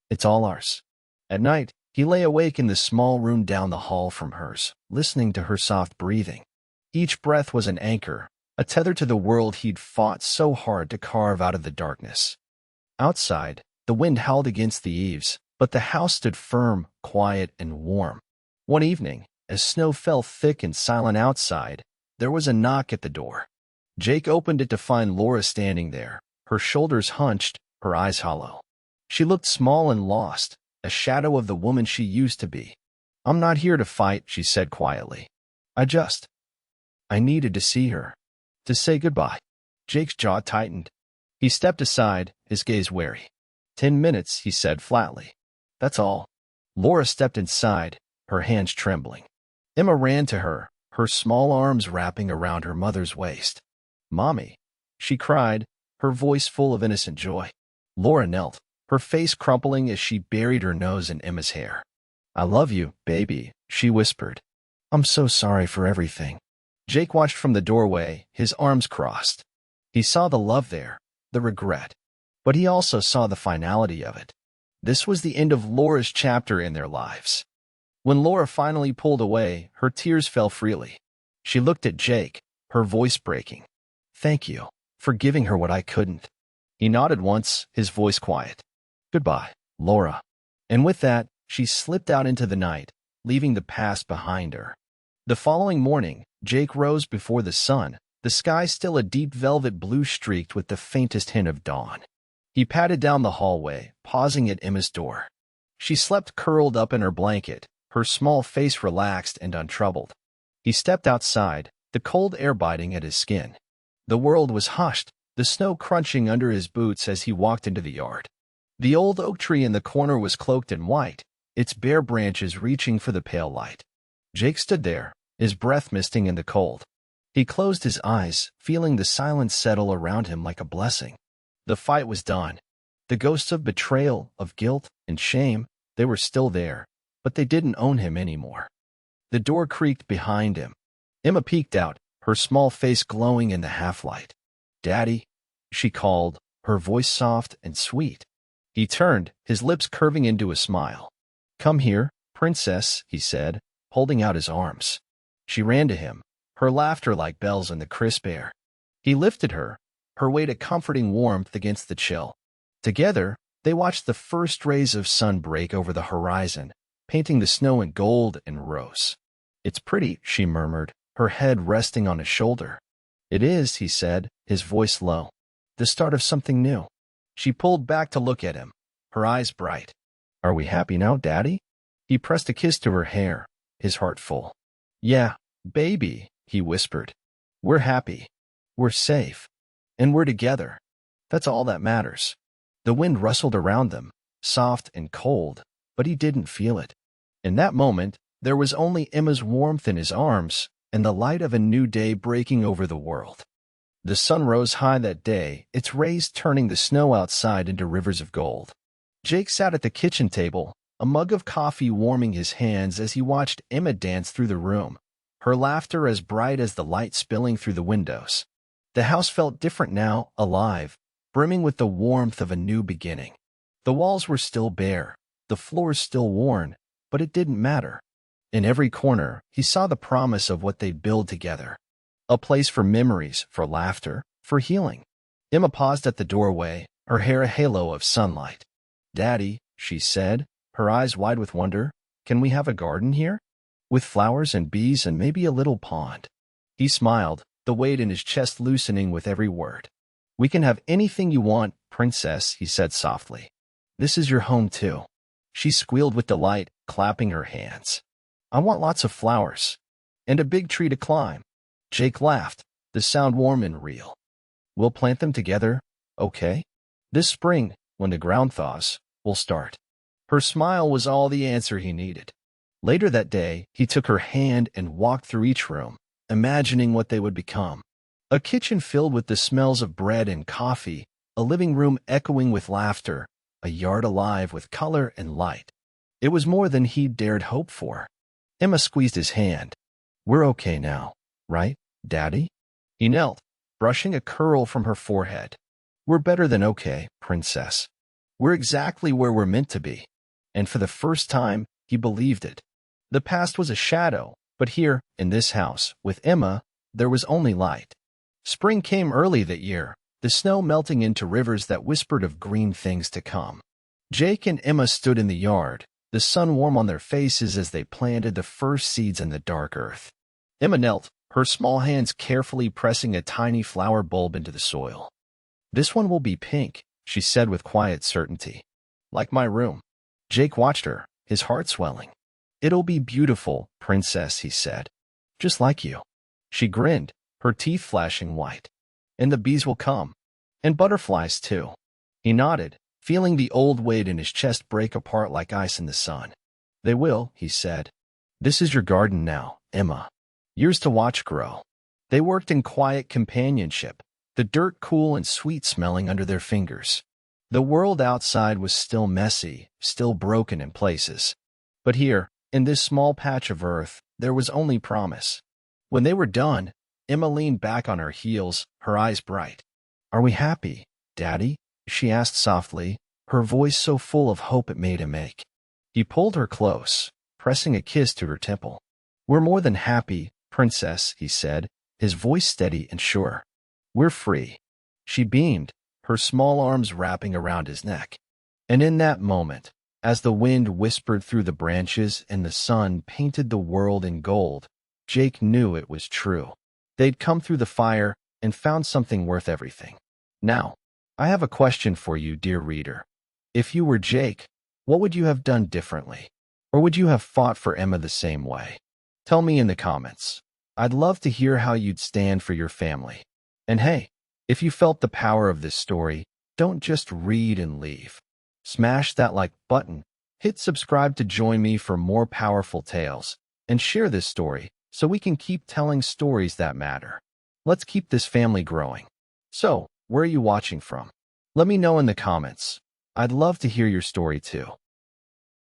It's all ours." At night, he lay awake in the small room down the hall from hers, listening to her soft breathing. Each breath was an anchor, a tether to the world he'd fought so hard to carve out of the darkness. Outside, the wind howled against the eaves, but the house stood firm, quiet, and warm. One evening, as snow fell thick and silent outside, there was a knock at the door. Jake opened it to find Laura standing there, her shoulders hunched, her eyes hollow. She looked small and lost, a shadow of the woman she used to be. "I'm not here to fight," she said quietly. I needed to see her, to say goodbye." Jake's jaw tightened. He stepped aside, his gaze wary. 10 minutes, he said flatly. "That's all." Laura stepped inside, her hands trembling. Emma ran to her, her small arms wrapping around her mother's waist. "Mommy," she cried, her voice full of innocent joy. Laura knelt, her face crumpling as she buried her nose in Emma's hair. "I love you, baby," she whispered. "I'm so sorry for everything." Jake watched from the doorway, his arms crossed. He saw the love there, the regret, but he also saw the finality of it. This was the end of Laura's chapter in their lives. When Laura finally pulled away, her tears fell freely. She looked at Jake, her voice breaking. "Thank you for giving her what I couldn't." He nodded once, his voice quiet. "Goodbye, Laura." And with that, she slipped out into the night, leaving the past behind her. The following morning, Jake rose before the sun, the sky still a deep velvet blue streaked with the faintest hint of dawn. He padded down the hallway, pausing at Emma's door. She slept curled up in her blanket, her small face relaxed and untroubled. He stepped outside, the cold air biting at his skin. The world was hushed, the snow crunching under his boots as he walked into the yard. The old oak tree in the corner was cloaked in white, its bare branches reaching for the pale light. Jake stood there, his breath misting in the cold. He closed his eyes, feeling the silence settle around him like a blessing. The fight was done. The ghosts of betrayal, of guilt, and shame, they were still there, but they didn't own him anymore. The door creaked behind him. Emma peeked out, her small face glowing in the half-light. "Daddy," she called, her voice soft and sweet. He turned, his lips curving into a smile. "Come here, Princess," he said, holding out his arms. She ran to him, her laughter like bells in the crisp air. He lifted her, her weight a comforting warmth against the chill. Together, they watched the first rays of sun break over the horizon, painting the snow in gold and rose. "It's pretty," she murmured, her head resting on his shoulder. "It is," he said, his voice low. "The start of something new." She pulled back to look at him, her eyes bright. "Are we happy now, Daddy?" He pressed a kiss to her hair, his heart full. "Yeah, baby," he whispered. We're happy. We're safe. And we're together. That's all that matters. The wind rustled around them, soft and cold, but he didn't feel it. In that moment, there was only Emma's warmth in his arms and the light of a new day breaking over the world. The sun rose high that day, its rays turning the snow outside into rivers of gold. Jake sat at the kitchen table, a mug of coffee warming his hands as he watched Emma dance through the room, her laughter as bright as the light spilling through the windows. The house felt different now, alive, brimming with the warmth of a new beginning. The walls were still bare, the floors still worn, but it didn't matter. In every corner, he saw the promise of what they'd build together. A place for memories, for laughter, for healing. Emma paused at the doorway, her hair a halo of sunlight. Daddy, she said, her eyes wide with wonder, can we have a garden here? With flowers and bees and maybe a little pond. He smiled, the weight in his chest loosening with every word. We can have anything you want, princess, he said softly. This is your home too. She squealed with delight, clapping her hands. I want lots of flowers. And a big tree to climb. Jake laughed, the sound warm and real. We'll plant them together, okay? This spring, when the ground thaws, we'll start. Her smile was all the answer he needed. Later that day, he took her hand and walked through each room, imagining what they would become. A kitchen filled with the smells of bread and coffee, a living room echoing with laughter, a yard alive with color and light. It was more than he'd dared hope for. Emma squeezed his hand. We're okay now, right, Daddy? He knelt, brushing a curl from her forehead. We're better than okay, princess. We're exactly where we're meant to be. And for the first time, he believed it. The past was a shadow, but here, in this house, with Emma, there was only light. Spring came early that year, the snow melting into rivers that whispered of green things to come. Jake and Emma stood in the yard, the sun warm on their faces as they planted the first seeds in the dark earth. Emma knelt, her small hands carefully pressing a tiny flower bulb into the soil. This one will be pink, she said with quiet certainty. Like my room. Jake watched her, his heart swelling. It'll be beautiful, princess, he said. Just like you. She grinned, her teeth flashing white. And the bees will come. And butterflies, too. He nodded, feeling the old weight in his chest break apart like ice in the sun. They will, he said. This is your garden now, Emma. Yours to watch grow. They worked in quiet companionship, the dirt cool and sweet-smelling under their fingers. The world outside was still messy, still broken in places. But here, in this small patch of earth, there was only promise. When they were done, Emma leaned back on her heels, her eyes bright. Are we happy, Daddy? She asked softly, her voice so full of hope it made him ache. He pulled her close, pressing a kiss to her temple. We're more than happy, princess, he said, his voice steady and sure. We're free. She beamed, her small arms wrapping around his neck. And in that moment, as the wind whispered through the branches and the sun painted the world in gold, Jake knew it was true. They'd come through the fire and found something worth everything. Now, I have a question for you, dear reader. If you were Jake, what would you have done differently? Or would you have fought for Emma the same way? Tell me in the comments. I'd love to hear how you'd stand for your family. And hey, if you felt the power of this story, don't just read and leave. Smash that like button, hit subscribe to join me for more powerful tales, and share this story so we can keep telling stories that matter. Let's keep this family growing. So, where are you watching from? Let me know in the comments. I'd love to hear your story too.